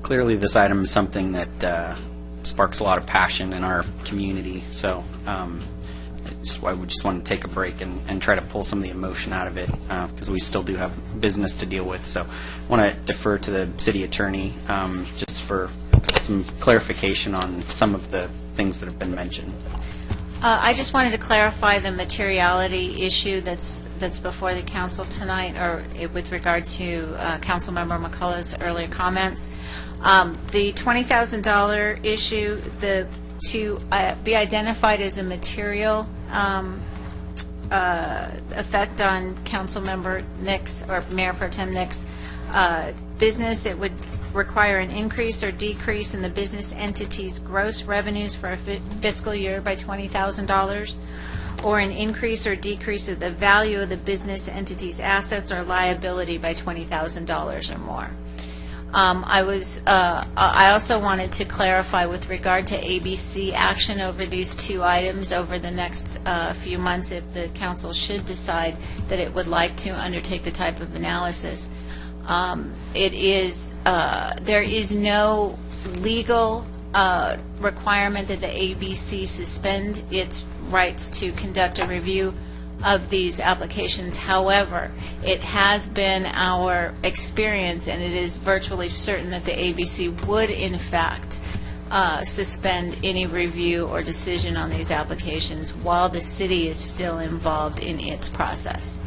Clearly, this item is something that sparks a lot of passion in our community, so I would just want to take a break and try to pull some of the emotion out of it, because we still do have business to deal with. So I want to defer to the city attorney just for some clarification on some of the things that have been mentioned. I just wanted to clarify the materiality issue that's before the council tonight, or with regard to Councilmember McCullough's earlier comments. The $20,000 issue, to be identified as a material effect on Councilmember Nix or Mayor Pro Tem Nix business, it would require an increase or decrease in the business entity's gross revenues for a fiscal year by $20,000, or an increase or decrease of the value of the business entity's assets or liability by $20,000 or more. I also wanted to clarify with regard to ABC action over these two items over the next few months, if the council should decide that it would like to undertake the type of analysis. There is no legal requirement that the ABC suspend its rights to conduct a review of these applications. However, it has been our experience, and it is virtually certain, that the ABC would, in fact, suspend any review or decision on these applications while the city is still involved in its process.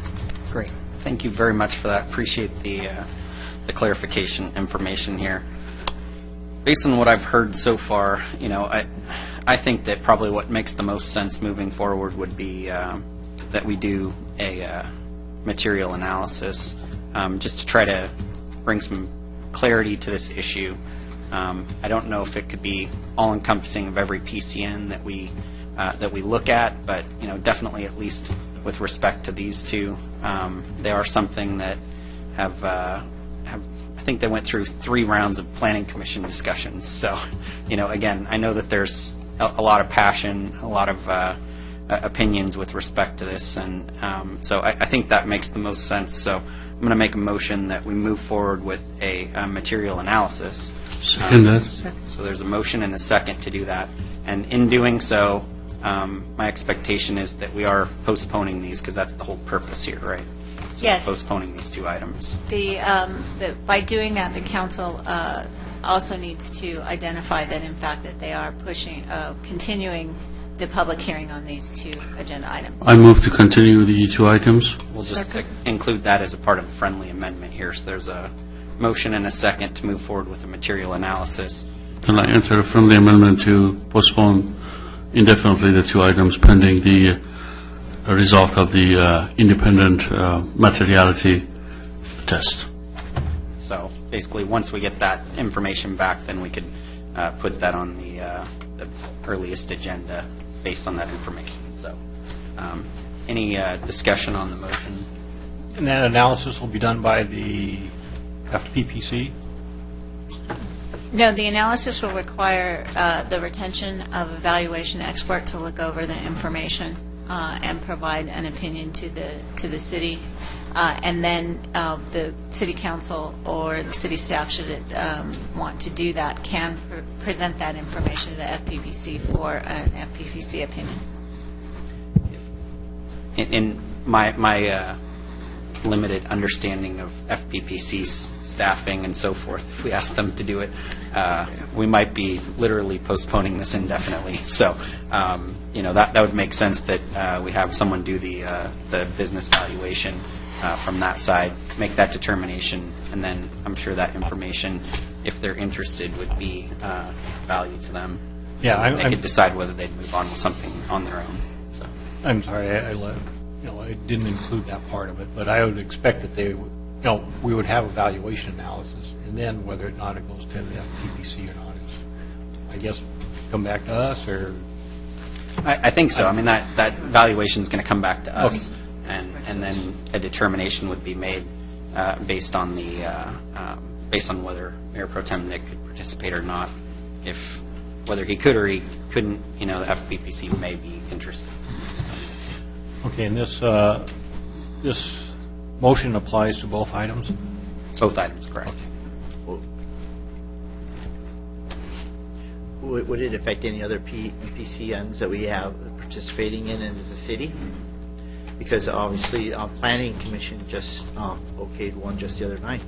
Great. Thank you very much for that. Appreciate the clarification information here. Based on what I've heard so far, I think that probably what makes the most sense moving forward would be that we do a material analysis just to try to bring some clarity to this issue. I don't know if it could be all-encompassing of every PCN that we look at, but definitely at least with respect to these two, they are something that have I think they went through 3 rounds of planning commission discussions. So, again, I know that there's a lot of passion, a lot of opinions with respect to this, and so I think that makes the most sense. So I'm going to make a motion that we move forward with a material analysis. Second that. So there's a motion and a second to do that, and in doing so, my expectation is that we are postponing these, because that's the whole purpose here, right? So yes. Postponing these 2 items. By doing that, the council also needs to identify that, in fact, that they are continuing the public hearing on these 2 agenda items. I move to continue the 2 items. We'll just include that as a part of a friendly amendment here. So there's a motion and a second to move forward with a material analysis. Then I enter a friendly amendment to postpone indefinitely the 2 items pending the result of the independent materiality test. So basically, once we get that information back, then we could put that on the earliest agenda based on that information. So any discussion on the motion? And that analysis will be done by the FPPC? No, the analysis will require the retention of a valuation expert to look over the information and provide an opinion to the city. And then the city council or the city staff, should it want to do that, can present that information to the FPPC for an FPPC opinion. In my limited understanding of FPPC's staffing and so forth, if we ask them to do it, we might be literally postponing this indefinitely. So, that would make sense that we have someone do the business valuation from that side, make that determination, and then I'm sure that information if they're interested, would be value to them. Yeah, They could decide whether they'd move on with something on their own. So. I'm sorry, I didn't include that part of it, but I would expect that they would, we would have a valuation analysis, and then whether or not it goes to the FPPC or not is, I guess, come back to us, or? I think so. I mean, that valuation is going to come back to us, and then a determination would be made based on whether Mayor Pro Tem Nick could participate or not. If whether he could or he couldn't, the FPPC may be interested. Okay, and this motion applies to both items? Both items, correct. Would it affect any other PCNs that we have participating in as a city? Because obviously, Planning Commission just okayed one just the other night.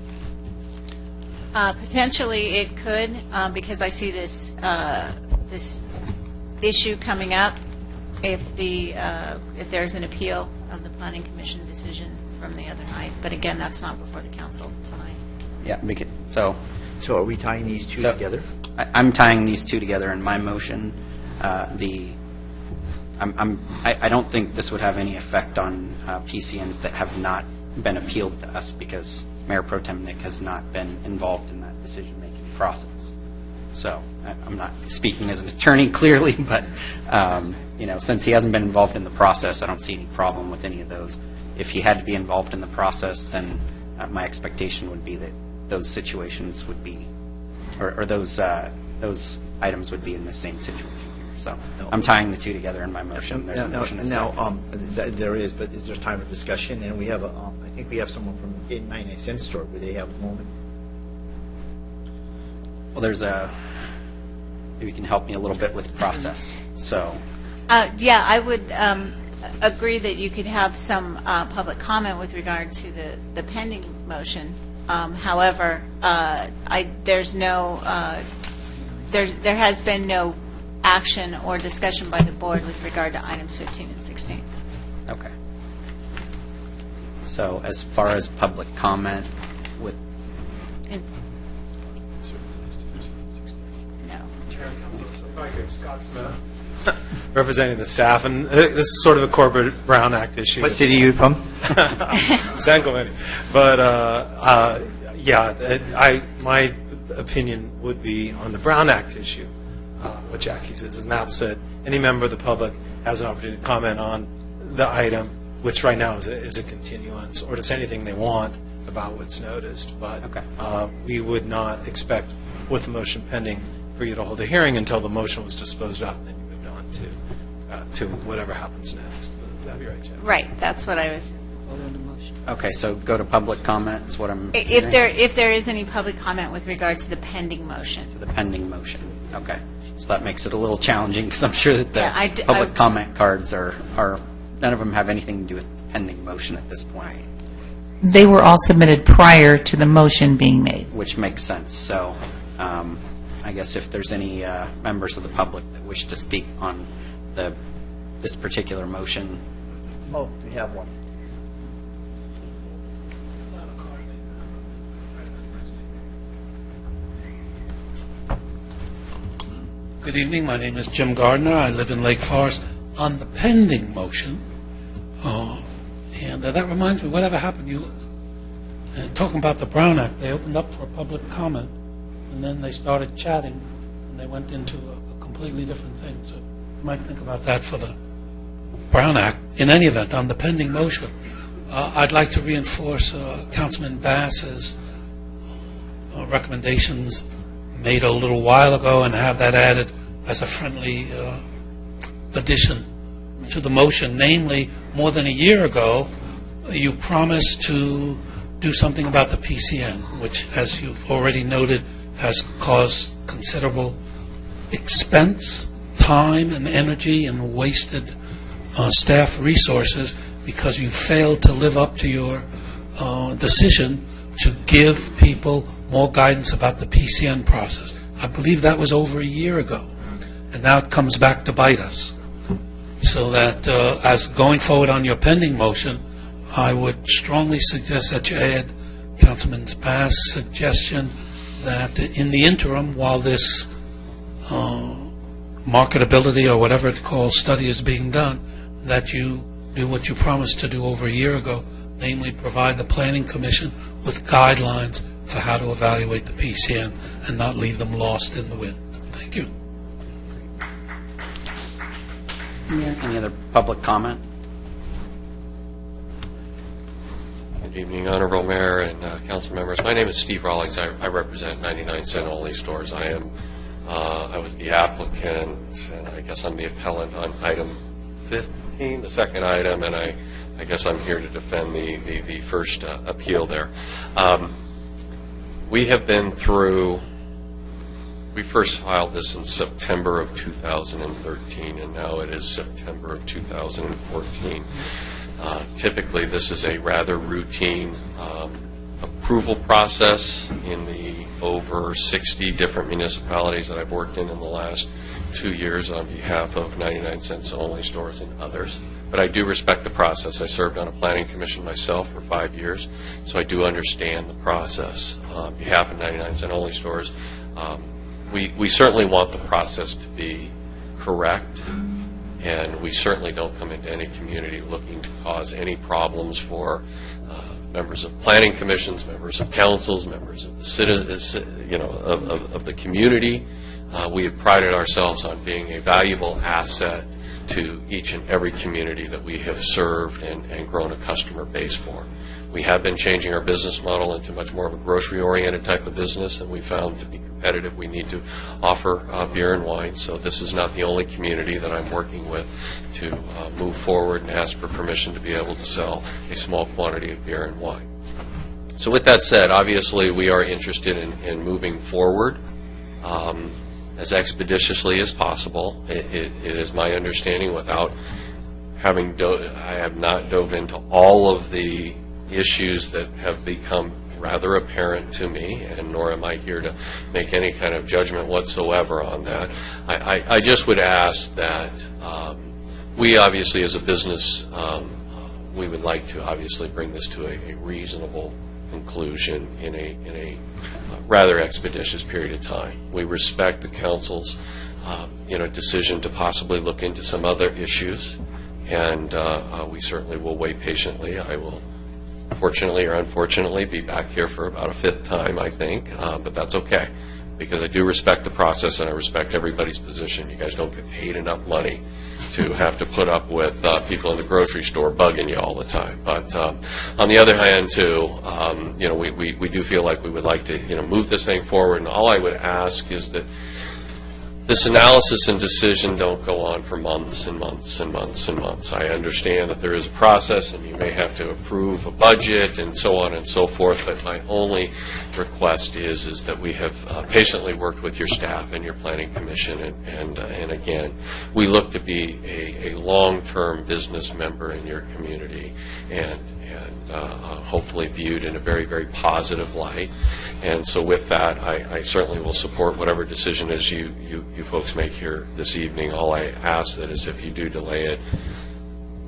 Potentially, it could, because I see this issue coming up if there's an appeal of the Planning Commission decision from the other night. But again, that's not before the council tonight. Yeah, so are we tying these two together? I'm tying these two together in my motion. I don't think this would have any effect on PCNs that have not been appealed to us, because Mayor Pro Tem Nick has not been involved in that decision-making process. So I'm not speaking as an attorney clearly, but since he hasn't been involved in the process, I don't see any problem with any of those. If he had to be involved in the process, then my expectation would be that those situations would be, or those items would be in the same situation. So I'm tying the two together in my motion. There's a motion and a second. There is, but is there time for discussion? And we have, I think we have someone from 99 Cent Store where they have a moment. Well, maybe you can help me a little bit with the process. So. Yeah, I would agree that you could have some public comment with regard to the pending motion. However, there has been no action or discussion by the board with regard to items 15 and 16. Okay. So as far as public comment with... Scott Smith, representing the staff, and this is sort of a corporate Brown Act issue. What city are you from? San Clemente. But my opinion would be on the Brown Act issue, what Jackie says, and that said, any member of the public has an opportunity to comment on the item, which right now is a continuance, or to say anything they want about what's noticed. But we would not expect, with the motion pending, for you to hold a hearing until the motion was disposed of, and then you moved on to whatever happens next. Would that be right, Jeff? Right. That's what I was. Okay, so go to public comment is what I'm If there is any public comment with regard to the pending motion. To the pending motion. Okay. So that makes it a little challenging, because I'm sure that the public comment cards are none of them have anything to do with pending motion at this point. They were all submitted prior to the motion being made. Which makes sense. So I guess if there's any members of the public that wish to speak on this particular motion. Oh, we have one. Good evening. My name is Jim Gardner. I live in Lake Forest. On the pending motion, and that reminds me, whatever happened, talking about the Brown Act, they opened up for public comment, and then they started chatting, and they went into a completely different thing. So you might think about that for the Brown Act. In any event, on the pending motion, I'd like to reinforce Councilman Bass's recommendations made a little while ago and have that added as a friendly addition to the motion. Namely, more than a year ago, you promised to do something about the PCN, which, as you've already noted, has caused considerable expense, time, and energy, and wasted staff resources because you failed to live up to your decision to give people more guidance about the PCN process. I believe that was over a year ago, and now it comes back to bite us. So that as going forward on your pending motion, I would strongly suggest that you add Councilman Bass' suggestion that in the interim, while this marketability or whatever it's called study is being done, that you do what you promised to do over a year ago, namely provide the Planning Commission with guidelines for how to evaluate the PCN and not leave them lost in the wind. Thank you. Any other public comment? Good evening, Honorable Mayor and council members. My name is Steve Rawlings. I represent 99 Cent Only Stores. I was the applicant, and I guess I'm the appellant on item 15, the second item, and I guess I'm here to defend the first appeal there. We have been through, we first filed this in September of 2013, and now it is September of 2014. Typically, this is a rather routine approval process in the over 60 different municipalities that I've worked in the last 2 years on behalf of 99 Cents Only Stores and others. But I do respect the process. I served on a planning commission myself for 5 years, so I do understand the process. On behalf of 99 Cent Only Stores, we certainly want the process to be correct, and we certainly don't come into any community looking to cause any problems for members of planning commissions, members of councils, members of the citizens, of the community. We have prided ourselves on being a valuable asset to each and every community that we have served and grown a customer base for. We have been changing our business model into much more of a grocery-oriented type of business, and we found to be competitive we need to offer beer and wine. So this is not the only community that I'm working with to move forward and ask for permission to be able to sell a small quantity of beer and wine. So with that said, obviously we are interested in moving forward as expeditiously as possible. It is my understanding, without having I have not dove into all of the issues that have become rather apparent to me, and nor am I here to make any kind of judgment whatsoever on that. I just would ask that we obviously as a business, we would like to obviously bring this to a reasonable conclusion in a rather expeditious period of time. We respect the council's decision to possibly look into some other issues, and we certainly will wait patiently. I will, fortunately or unfortunately, be back here for about a fifth time, I think, but that's okay, because I do respect the process and I respect everybody's position. You guys don't get paid enough money to have to put up with people in the grocery store bugging you all the time. But on the other hand, too, we do feel like we would like to move this thing forward, and all I would ask is that this analysis and decision don't go on for months and months and months and months. I understand that there is a process and you may have to approve a budget and so on and so forth, but my only request is that we have patiently worked with your staff and your planning commission, and again, we look to be a long-term business member in your community, and hopefully viewed in a very, very positive light. And so with that, I certainly will support whatever decision is you folks make here this evening. All I ask that is, if you do delay it,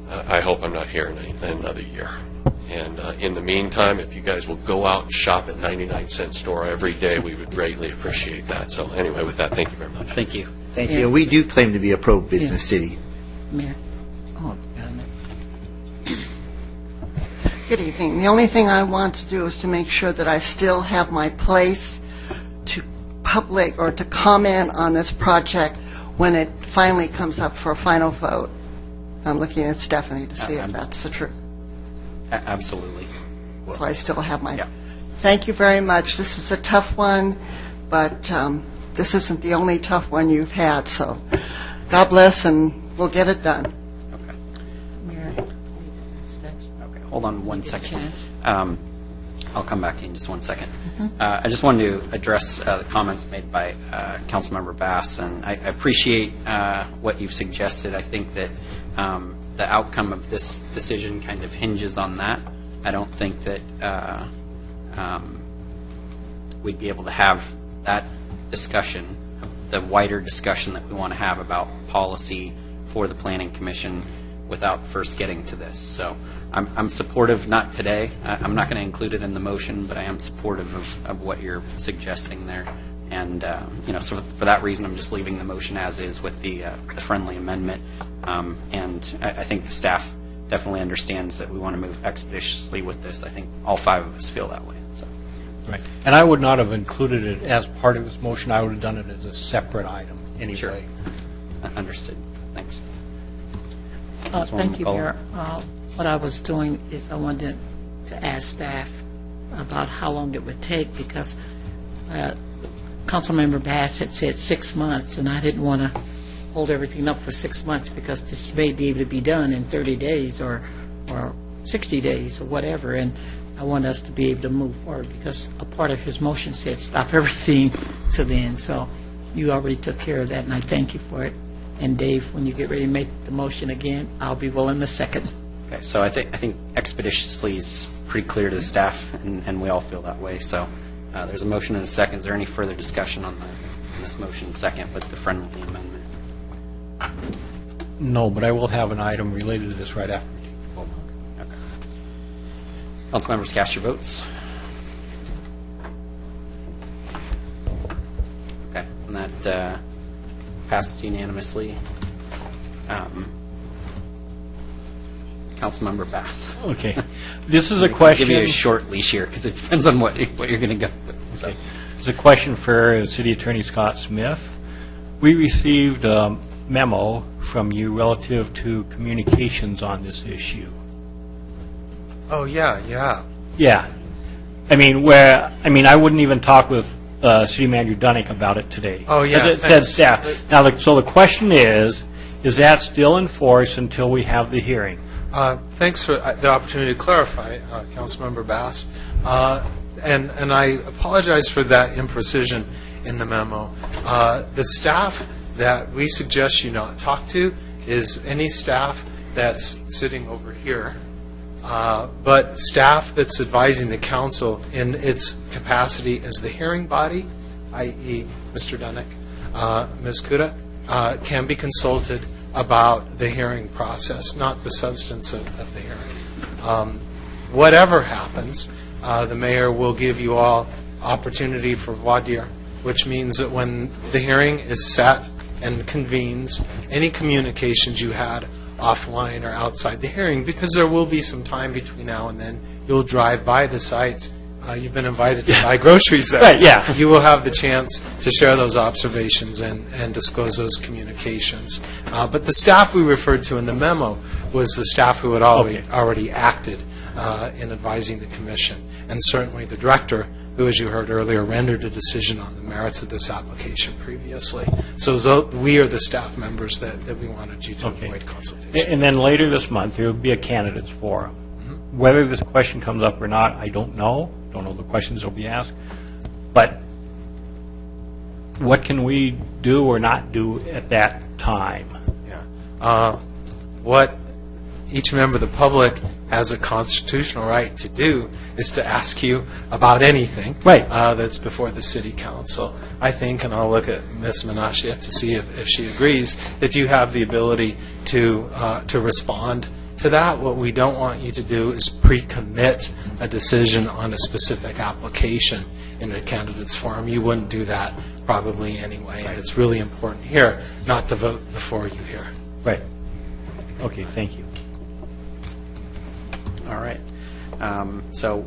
I hope I'm not here in another year. And in the meantime, if you guys will go out and shop at 99 Cent Store every day, we would greatly appreciate that. So anyway, with that, thank you very much. Thank you. Thank you. We do claim to be a pro-business city. Mayor. Good evening. The only thing I want to do is to make sure that I still have my place to public or to comment on this project when it finally comes up for a final vote. I'm looking at Stephanie to see if that's the truth. Absolutely. So I still have my... Yeah. Thank you very much. This is a tough one, but this isn't the only tough one you've had, so God bless, and we'll get it done. Hold on one second. I'll come back to you in just 1 second. I just wanted to address the comments made by Councilmember Bass, and I appreciate what you've suggested. I think that the outcome of this decision kind of hinges on that. I don't think that we'd be able to have that discussion, the wider discussion that we want to have about policy for the Planning Commission, without first getting to this. So I'm supportive, not today. I'm not going to include it in the motion, but I am supportive of what you're suggesting there. And, so for that reason, I'm just leaving the motion as is with the friendly amendment. And I think the staff definitely understands that we want to move expeditiously with this. I think all 5 of us feel that way. So. Right. And I would not have included it as part of this motion. I would have done it as a separate item anyway. Sure. Understood. Thanks. Thank you, Mayor. What I was doing is I wanted to ask staff about how long it would take, because Councilmember Bass had said 6 months, and I didn't want to hold everything up for 6 months, because this may be able to be done in 30 days or 60 days or whatever, and I want us to be able to move forward, because a part of his motion said stop everything to then. So you already took care of that, and I thank you for it. And Dave, when you get ready to make the motion again, I'll be willing to second. Okay, so I think expeditiously is pretty clear to the staff, and we all feel that way. So there's a motion and a second. Is there any further discussion on this motion second with the friendly amendment? No, but I will have an item related to this right after. Okay. Council members, cast your votes. Okay, and that passes unanimously. Councilmember Bass. Okay. This is a question. I'll give you a short leash here because it depends on what you're going to go with. So. Okay. It's a question for City Attorney Scott Smith. We received a memo from you relative to communications on this issue. Oh, yeah. Yeah. I wouldn't even talk with City Manager Dunnick about it today. Oh, yeah. Because it said staff. Now, so the question is that still in force until we have the hearing? Thanks for the opportunity to clarify, Councilmember Bass. And I apologize for that imprecision in the memo. The staff that we suggest you not talk to is any staff that's sitting over here, but staff that's advising the council in its capacity as the hearing body, i.e. Mr. Dunnick, Ms. Kuda, can be consulted about the hearing process, not the substance of the hearing. Whatever happens, the mayor will give you all opportunity for voir dire, which means that when the hearing is set and convenes, any communications you had offline or outside the hearing, because there will be some time between now and then, you'll drive by the sites. You've been invited to buy groceries there. Right, yeah. You will have the chance to share those observations and disclose those communications. But the staff we referred to in the memo was the staff who had already acted in advising the commission. And certainly the director, who, as you heard earlier, rendered a decision on the merits of this application previously. So we are the staff members that we wanted you to avoid consultation. And then later this month, there will be a candidates forum. Mm-hmm. Whether this question comes up or not, I don't know. Don't know the questions that will be asked. But what can we do or not do at that time? Yeah. What each member of the public has a constitutional right to do is to ask you about anything that's before the City Council. I think, and I'll look at Ms. Menashe to see if she agrees, that you have the ability to respond to that. What we don't want you to do is pre-commit a decision on a specific application in a candidates forum. You wouldn't do that probably anyway, and it's really important here not to vote before you hear. Right. Okay, thank you. All right. So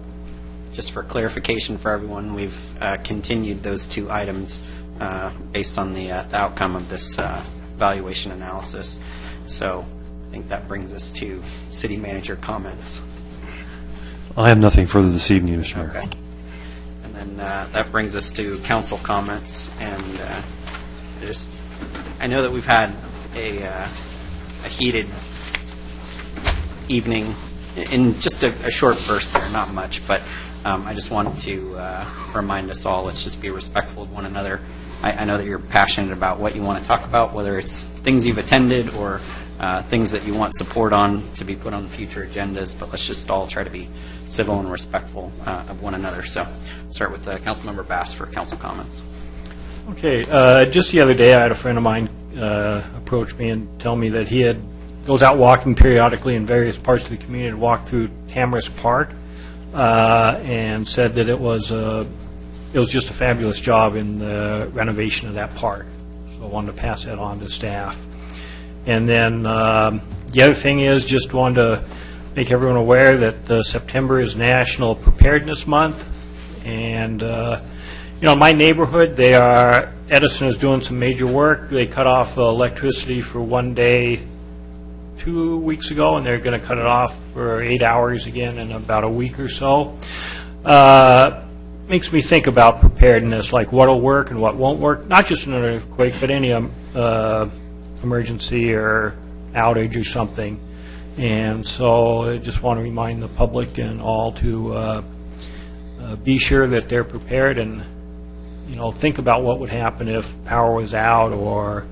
just for clarification for everyone, we've continued those 2 items based on the outcome of this valuation analysis. So I think that brings us to city manager comments. I have nothing further this evening, Mr. Mayor. Okay. And then that brings us to council comments. And I know that we've had a heated evening in just a short burst there, not much, but I just wanted to remind us all, let's just be respectful of one another. I know that you're passionate about what you want to talk about, whether it's things you've attended or things that you want support on to be put on future agendas, but let's just all try to be civil and respectful of one another. So start with Councilmember Bass for council comments. Okay, just the other day I had a friend of mine approach me and tell me that he had goes out walking periodically in various parts of the community to walk through Tamarisk Park, and said that it was just a fabulous job in the renovation of that park. So I wanted to pass that on to staff. And then the other thing is, just wanted to make everyone aware that September is National Preparedness Month. And, in my neighborhood, Edison is doing some major work. They cut off electricity for one day 2 weeks ago, and they're going to cut it off for 8 hours again in about a week or so. Makes me think about preparedness, like what will work and what won't work, not just in an earthquake, but any emergency or outage or something. And so I just want to remind the public and all to be sure that they're prepared, and think about what would happen if power was out or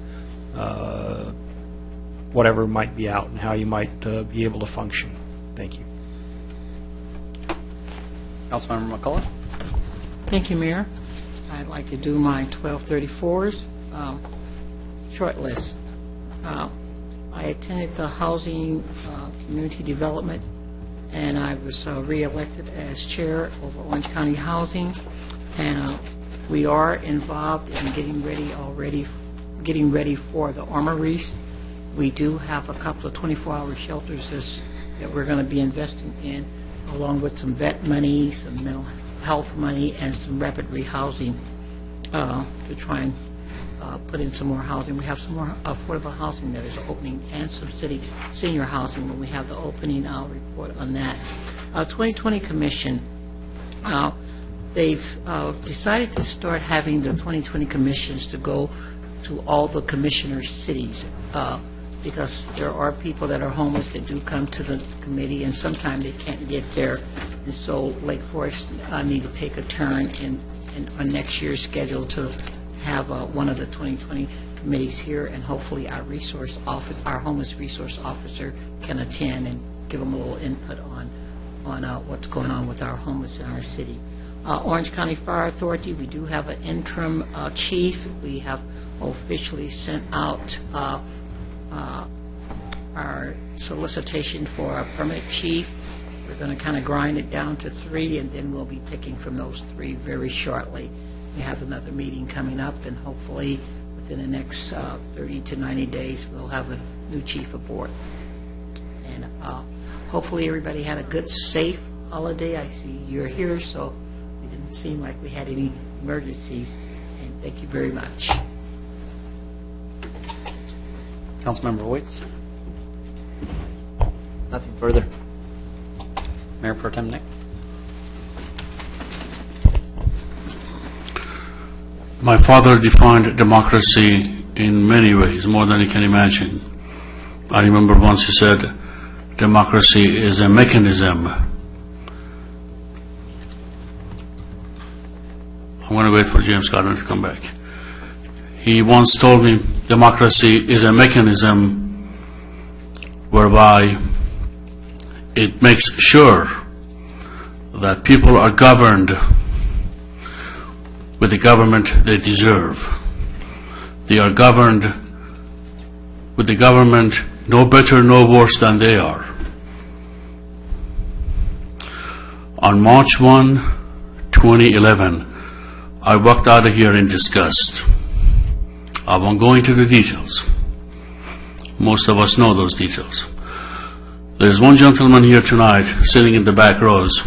whatever might be out, and how you might be able to function. Thank you. Councilmember McCullough. Thank you, Mayor. I'd like to do my 1234s short list. I attended the Housing Community Development, and I was reelected as chair over Orange County Housing, and we are involved in getting ready for the armories. We do have a couple of 24-hour shelters that we're going to be investing in, along with some vet money, some mental health money, and some rapid rehousing to try and put in some more housing. We have some more affordable housing that is opening, and some city senior housing. When we have the opening, I'll report on that. 2020 Commission, they've decided to start having the 2020 commissions to go to all the commissioners' cities, because there are people that are homeless that do come to the committee, and sometimes they can't get there. And so Lake Forest need to take a turn on next year's schedule to have one of the 2020 committees here, and hopefully our homeless resource officer can attend and give them a little input on what's going on with our homeless in our city. Orange County Fire Authority, we do have an interim chief. We have officially sent out our solicitation for a permanent chief. We're going to kind of grind it down to 3, and then we'll be picking from those 3 very shortly. We have another meeting coming up, and hopefully within the next 30 to 90 days we'll have a new chief aboard. And hopefully everybody had a good, safe holiday. I see you're here, so it didn't seem like we had any emergencies. And thank you very much. Councilmember Wojts. Nothing further. Mayor Pro Tem Nick. My father defined democracy in many ways, more than you can imagine. I remember once he said, democracy is a mechanism. I'm going to wait for James Gardner to come back. He once told me, democracy is a mechanism whereby it makes sure that people are governed with the government they deserve. They are governed with the government no better, no worse than they are. On March 1, 2011, I walked out of here in disgust. I won't go into the details. Most of us know those details. There's one gentleman here tonight, sitting in the back rows,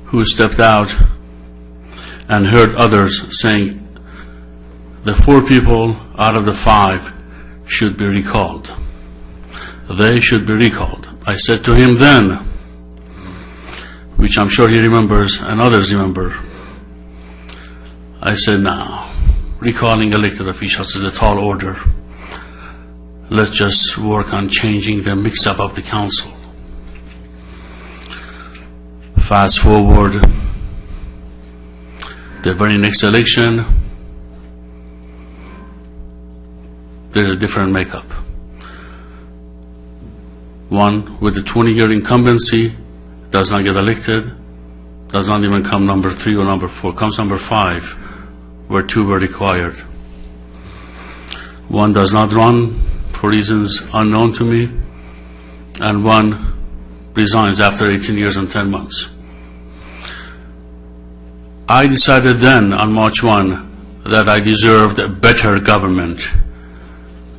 who stepped out and heard others saying the 4 people out of the 5 should be recalled. They should be recalled. I said to him then, which I'm sure he remembers and others remember, I said, now, recalling elected officials is a tall order. Let's just work on changing the mix-up of the council. Fast forward, the very next election, there's a different makeup. One with a 20-year incumbency does not get elected, does not even come number 3 or number 4, comes number 5, where 2 were required. One does not run for reasons unknown to me, and one resigns after 18 years and 10 months. I decided then, on March 1, that I deserved a better government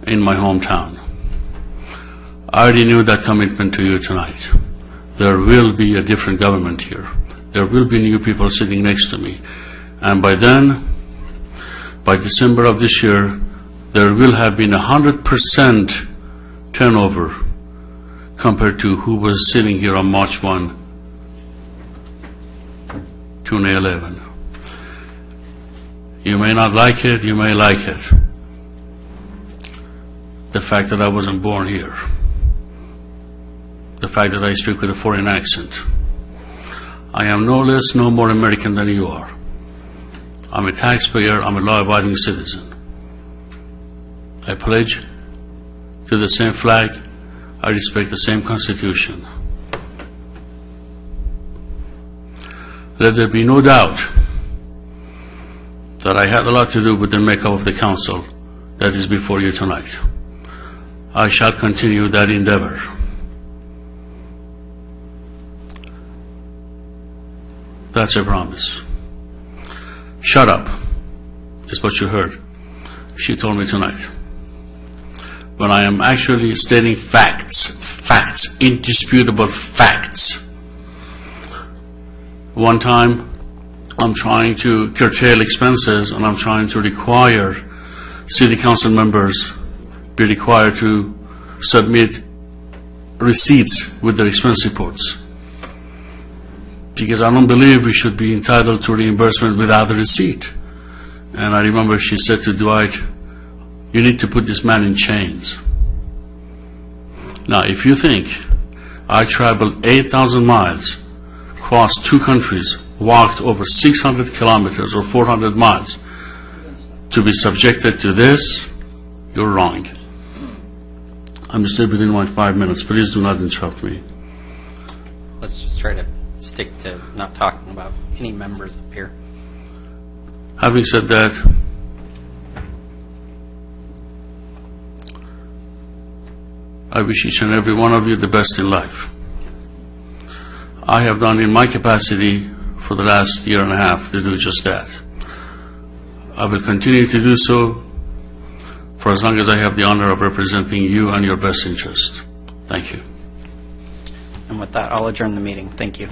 in my hometown. I renewed that commitment to you tonight. There will be a different government here. There will be new people sitting next to me. And by then, by December of this year, there will have been 100% turnover compared to who was sitting here on March 1, 2011. You may not like it, you may like it. The fact that I wasn't born here. The fact that I speak with a foreign accent. I am no less, no more American than you are. I'm a taxpayer, I'm a law-abiding citizen. I pledge to the same flag, I respect the same Constitution. Let there be no doubt that I had a lot to do with the makeup of the council that is before you tonight. I shall continue that endeavor. That's a promise. Shut up, is what you heard. She told me tonight. When I am actually stating facts, indisputable facts. One time, I'm trying to curtail expenses and I'm trying to require city council members be required to submit receipts with their expense reports. Because I don't believe we should be entitled to reimbursement without a receipt. And I remember she said to Dwight, you need to put this man in chains. Now, if you think I traveled 8,000 miles, crossed 2 countries, walked over 600 kilometers or 400 miles to be subjected to this, you're wrong. I'm still within my 5 minutes. Please do not interrupt me. Let's just try to stick to not talking about any members up here. Having said that, I wish each and every one of you the best in life. I have done in my capacity for the last year and a half to do just that. I will continue to do so for as long as I have the honor of representing you and your best interest. Thank you. And with that, I'll adjourn the meeting. Thank you.